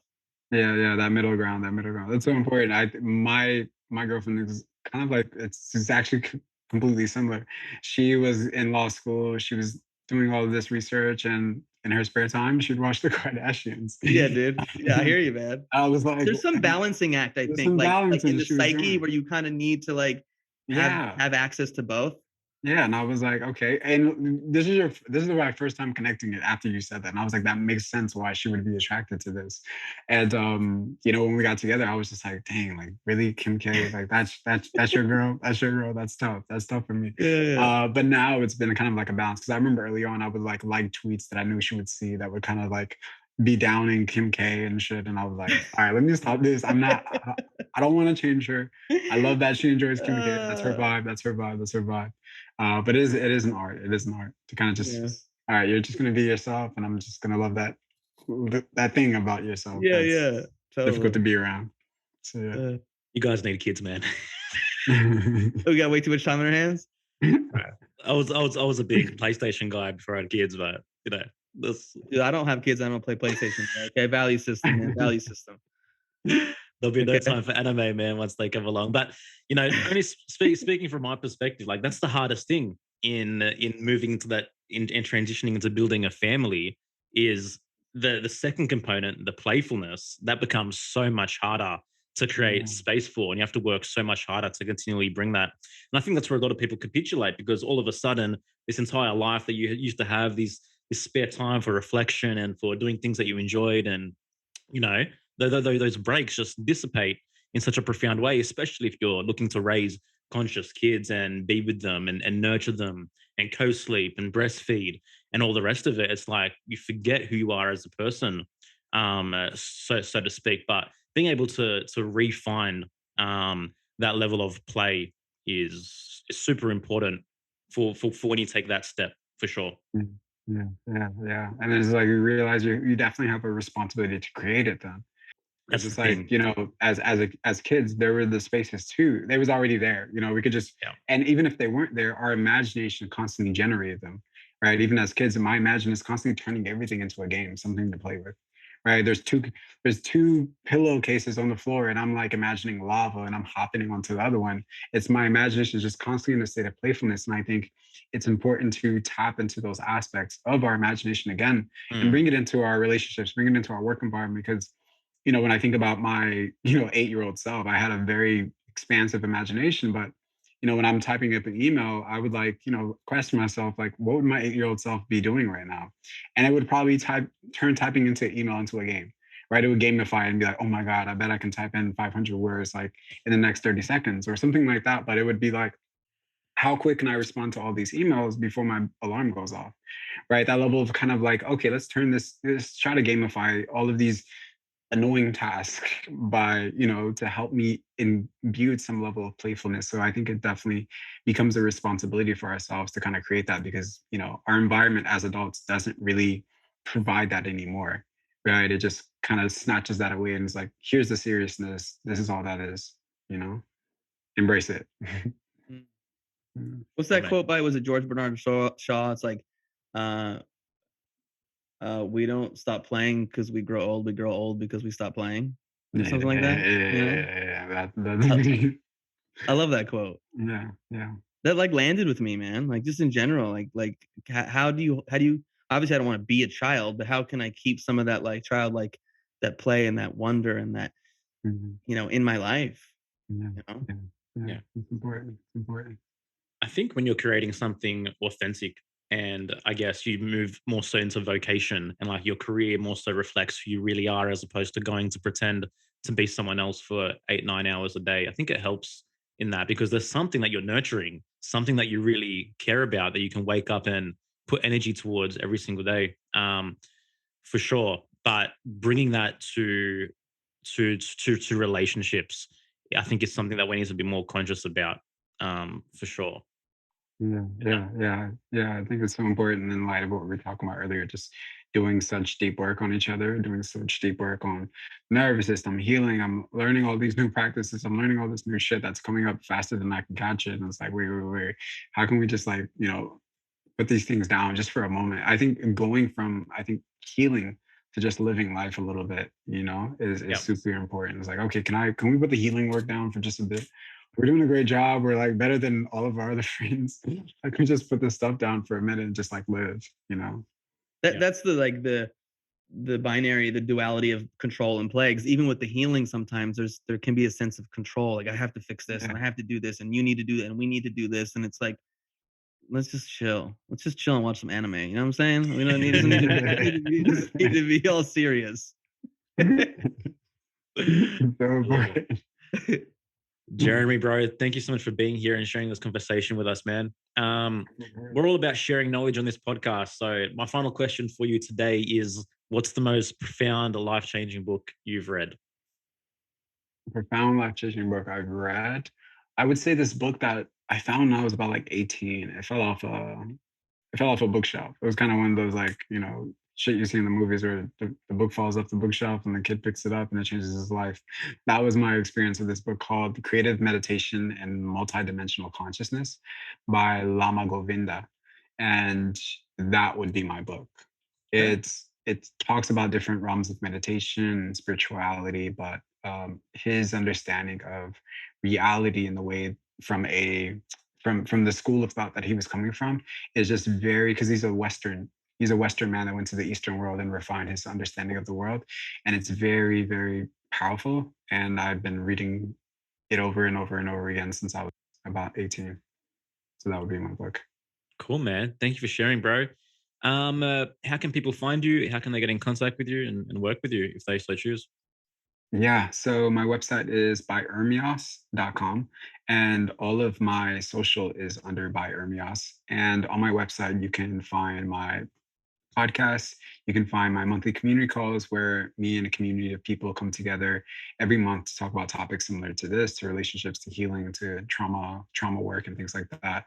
Yeah, that middle ground. That's so important. My girlfriend is kind of like it's actually completely similar. She was in law school. She was doing all of this research, and in her spare time, she'd watch the Kardashians. Yeah, dude. Yeah, I hear you, man. I was like, there's some balancing act, I there's think, some like balancing in the she was psyche doing. where you kind of need to like Yeah. have access to both. Yeah, and I was like, okay. And this is my first time connecting it after you said that. And I was like, that makes sense why she would be attracted to this. And when we got together, I was just like, dang, like really, Kim K, like that's your girl. That's your girl. That's tough. That's tough for me. Yeah. But now it's been kind of like a balance. Cause I remember early on I would like tweets that I knew she would see that would kind of like be downing Kim K and shit. And I was like, all right, let me stop this. I don't want to change her. I love that she enjoys Kim K. That's her vibe. That's her vibe. That's her vibe. But it is an art. It is an art to kind of just all right. You're just gonna be yourself, and I'm just gonna love that thing about yourself. Yeah, that's totally. difficult to be around. So You guys need kids, man. We got way too much time on our hands. I was a big PlayStation guy before I had kids, but Dude, I don't have kids. I don't play PlayStation. Okay, value system, man. Value system. There'll be no time for anime, man, once they come along. But only speaking from my perspective, like that's the hardest thing in moving into that in transitioning into building a family is the second component, the playfulness, that becomes so much harder to create space for, and you have to work so much harder to continually bring that. And I think that's where a lot of people capitulate, because all of a sudden, this entire life that you used to have this spare time for reflection and for doing things that you enjoyed, and those breaks just dissipate in such a profound way, especially if you're looking to raise conscious kids and be with them and nurture them and co-sleep and breastfeed and all the rest of it. It's like you forget who you are as a person, so to speak. But being able to refine that level of play is super important for when you take that step, for sure. Yeah. And it's like you realize you definitely have a responsibility to create it then. It's just like, as kids, there were the spaces too. They was already there. We could just, and even if they weren't there, our imagination constantly generated them, right? Even as kids, my imagination is constantly turning everything into a game, something to play with, right? There's two pillowcases on the floor, and I'm like imagining lava, and I'm hopping onto the other one. It's my imagination is just constantly in a state of playfulness, and I think it's important to tap into those aspects of our imagination again and bring it into our relationships, bring it into our work environment, because when I think about my, 8-year-old self, I had a very expansive imagination. But, when I'm typing up an email, I would question myself, like, what would my 8-year-old self be doing right now? And it would probably turn typing into email into a game, right? It would gamify and be like, oh my God, I bet I can type in 500 words like in the next 30 seconds or something like that. But it would be like, how quick can I respond to all these emails before my alarm goes off, right? That level of kind of like, okay, let's try to gamify all of these annoying tasks by, to help me imbue some level of playfulness. So I think it definitely becomes a responsibility for ourselves to kind of create that, because, our environment as adults doesn't really provide that anymore, right? It just kind of snatches that away and is like, here's the seriousness. This is all that is, embrace it. Mm. Mm. What's that man. quote by? Was it George Bernard Shaw? It's like, we don't stop playing because we grow old. We grow old because we stop playing, or something like that. Yeah, I, I love that quote. yeah. That like landed with me, man. Like just in general, how do you obviously I don't want to be a child, but how can I keep some of that like childlike, that play and that wonder and that, Mhm. in my life, Yeah, you know? yeah. It's important. It's important. I think when you're creating something authentic, and I guess you move more so into vocation, and like your career more so reflects who you really are, as opposed to going to pretend to be someone else for 8, 9 hours a day. I think it helps in that, because there's something that you're nurturing, something that you really care about, that you can wake up and put energy towards every single day. For sure. But bringing that to relationships, I think it's something that we need to be more conscious about. For sure. Yeah. I think it's so important in light of what we were talking about earlier, just doing such deep work on each other, doing such deep work on nervous system healing. I'm learning all these new practices. I'm learning all this new shit that's coming up faster than I can catch it. And it's like, wait. How can we just like, put these things down just for a moment? I think going from, healing to just living life a little bit, is Yep. super important. It's like, okay, can we put the healing work down for just a bit? We're doing a great job. We're like better than all of our other friends. I can just put this stuff down for a minute and just like live. That Yeah. that's the like the binary, the duality of control and play. 'Cause even with the healing, sometimes there can be a sense of control. Like I have to fix this and I have to do this and you need to do that and we need to do this. And it's like, let's just chill. Let's just chill and watch some anime. You know what I'm saying? We don't need, doesn't need to be, doesn't need to be all serious. So important. Jeremy, bro, thank you so much for being here and sharing this conversation with us, man. We're all about sharing knowledge on this podcast. So my final question for you today is, what's the most profound, life-changing book you've read? Profound life-changing book I've read. I would say this book that I found when I was about like 18. It fell off a bookshelf. It was kind of one of those like, shit you see in the movies where the book falls off the bookshelf and the kid picks it up and it changes his life. That was my experience with this book, called Creative Meditation and Multidimensional Consciousness by Lama Govinda. And that would be my book. Okay. It talks about different realms of meditation and spirituality, but his understanding of reality in the way from the school of thought that he was coming from is just very, because he's a Western man that went to the Eastern world and refined his understanding of the world. And it's very, very powerful. And I've been reading it over and over and over again since I was about 18. So that would be my book. Cool, man. Thank you for sharing, bro. How can people find you? How can they get in contact with you and work with you if they so choose? Yeah, so my website is byermias.com, and all of my social is under byermias. And on my website, you can find my podcasts. You can find my monthly community calls where me and a community of people come together every month to talk about topics similar to this, to relationships, to healing, to trauma work, and things like that.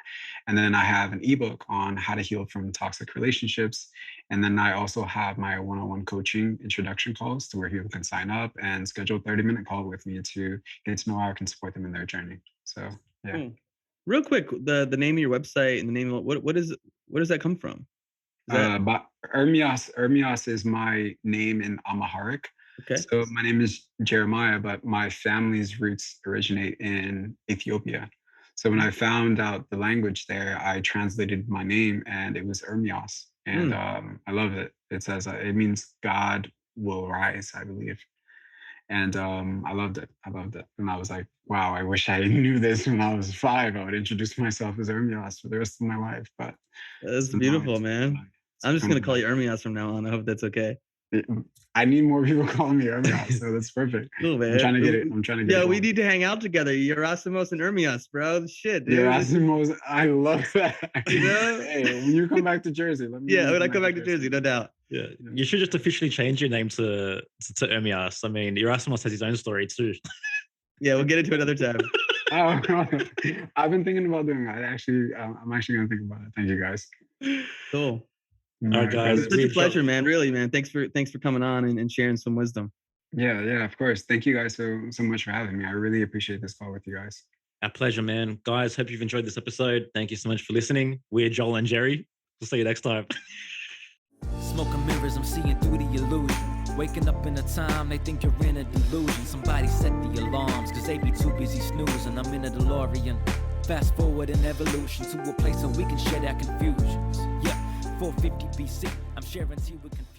And then I have an ebook on how to heal from toxic relationships. And then I also have my one-on-one coaching introduction calls to where people can sign up and schedule a 30-minute call with me to get to know how I can support them in their journey. So yeah. Cool. Real quick, the name of your website and the name of what does that come from? Is that But Ermias is my name in Amharic. okay? So my name is Jeremiah, but my family's roots originate in Ethiopia. So when I found out the language there, I translated my name and it was Ermias. And I love it. It says it means God will rise, I believe. And I loved it. And I was like, wow, I wish I knew this when I was 5. I would introduce myself as Ermias for the rest of my life. But That's so now beautiful, man. I'm just become gonna call you Ermias from now on. I hope that's okay. I need more people calling me Ermias, so that's perfect. Cool, man. I'm trying to get it. I'm trying to get it. Yeah, we going. need to hang out together. Yerasimos and Ermias, bro. Shit, dude. Yerasimos, I love that. You know? Hey, when you come back to Jersey, let me know. Yeah, when I come back to Jersey, no doubt. Yeah, you should just officially change your name to Ermias. I mean, Yerasimos has his own story too. Yeah, we'll get into it another time. Oh, I've been thinking about doing that. Actually, I'm actually gonna think about it. Thank you, guys. Cool. All right, guys. It's such a pleasure, man. Really, man. Thanks for coming on and sharing some wisdom. Yeah, of course. Thank you guys so much for having me. I really appreciate this call with you guys. Our pleasure, man. Guys, hope you've enjoyed this episode. Thank you so much for listening. We're Joel and Jerry. We'll see you next time. Smoking mirrors, I'm seeing through the illusion. Waking up in a time, they think you're in a delusion. Somebody set the alarms, cause they be too busy snoozing. I'm in a DeLorean. Fast forward in evolution to a place where we can share our confusions. Yeah, 450 BC, I'm sharing tea with confusion.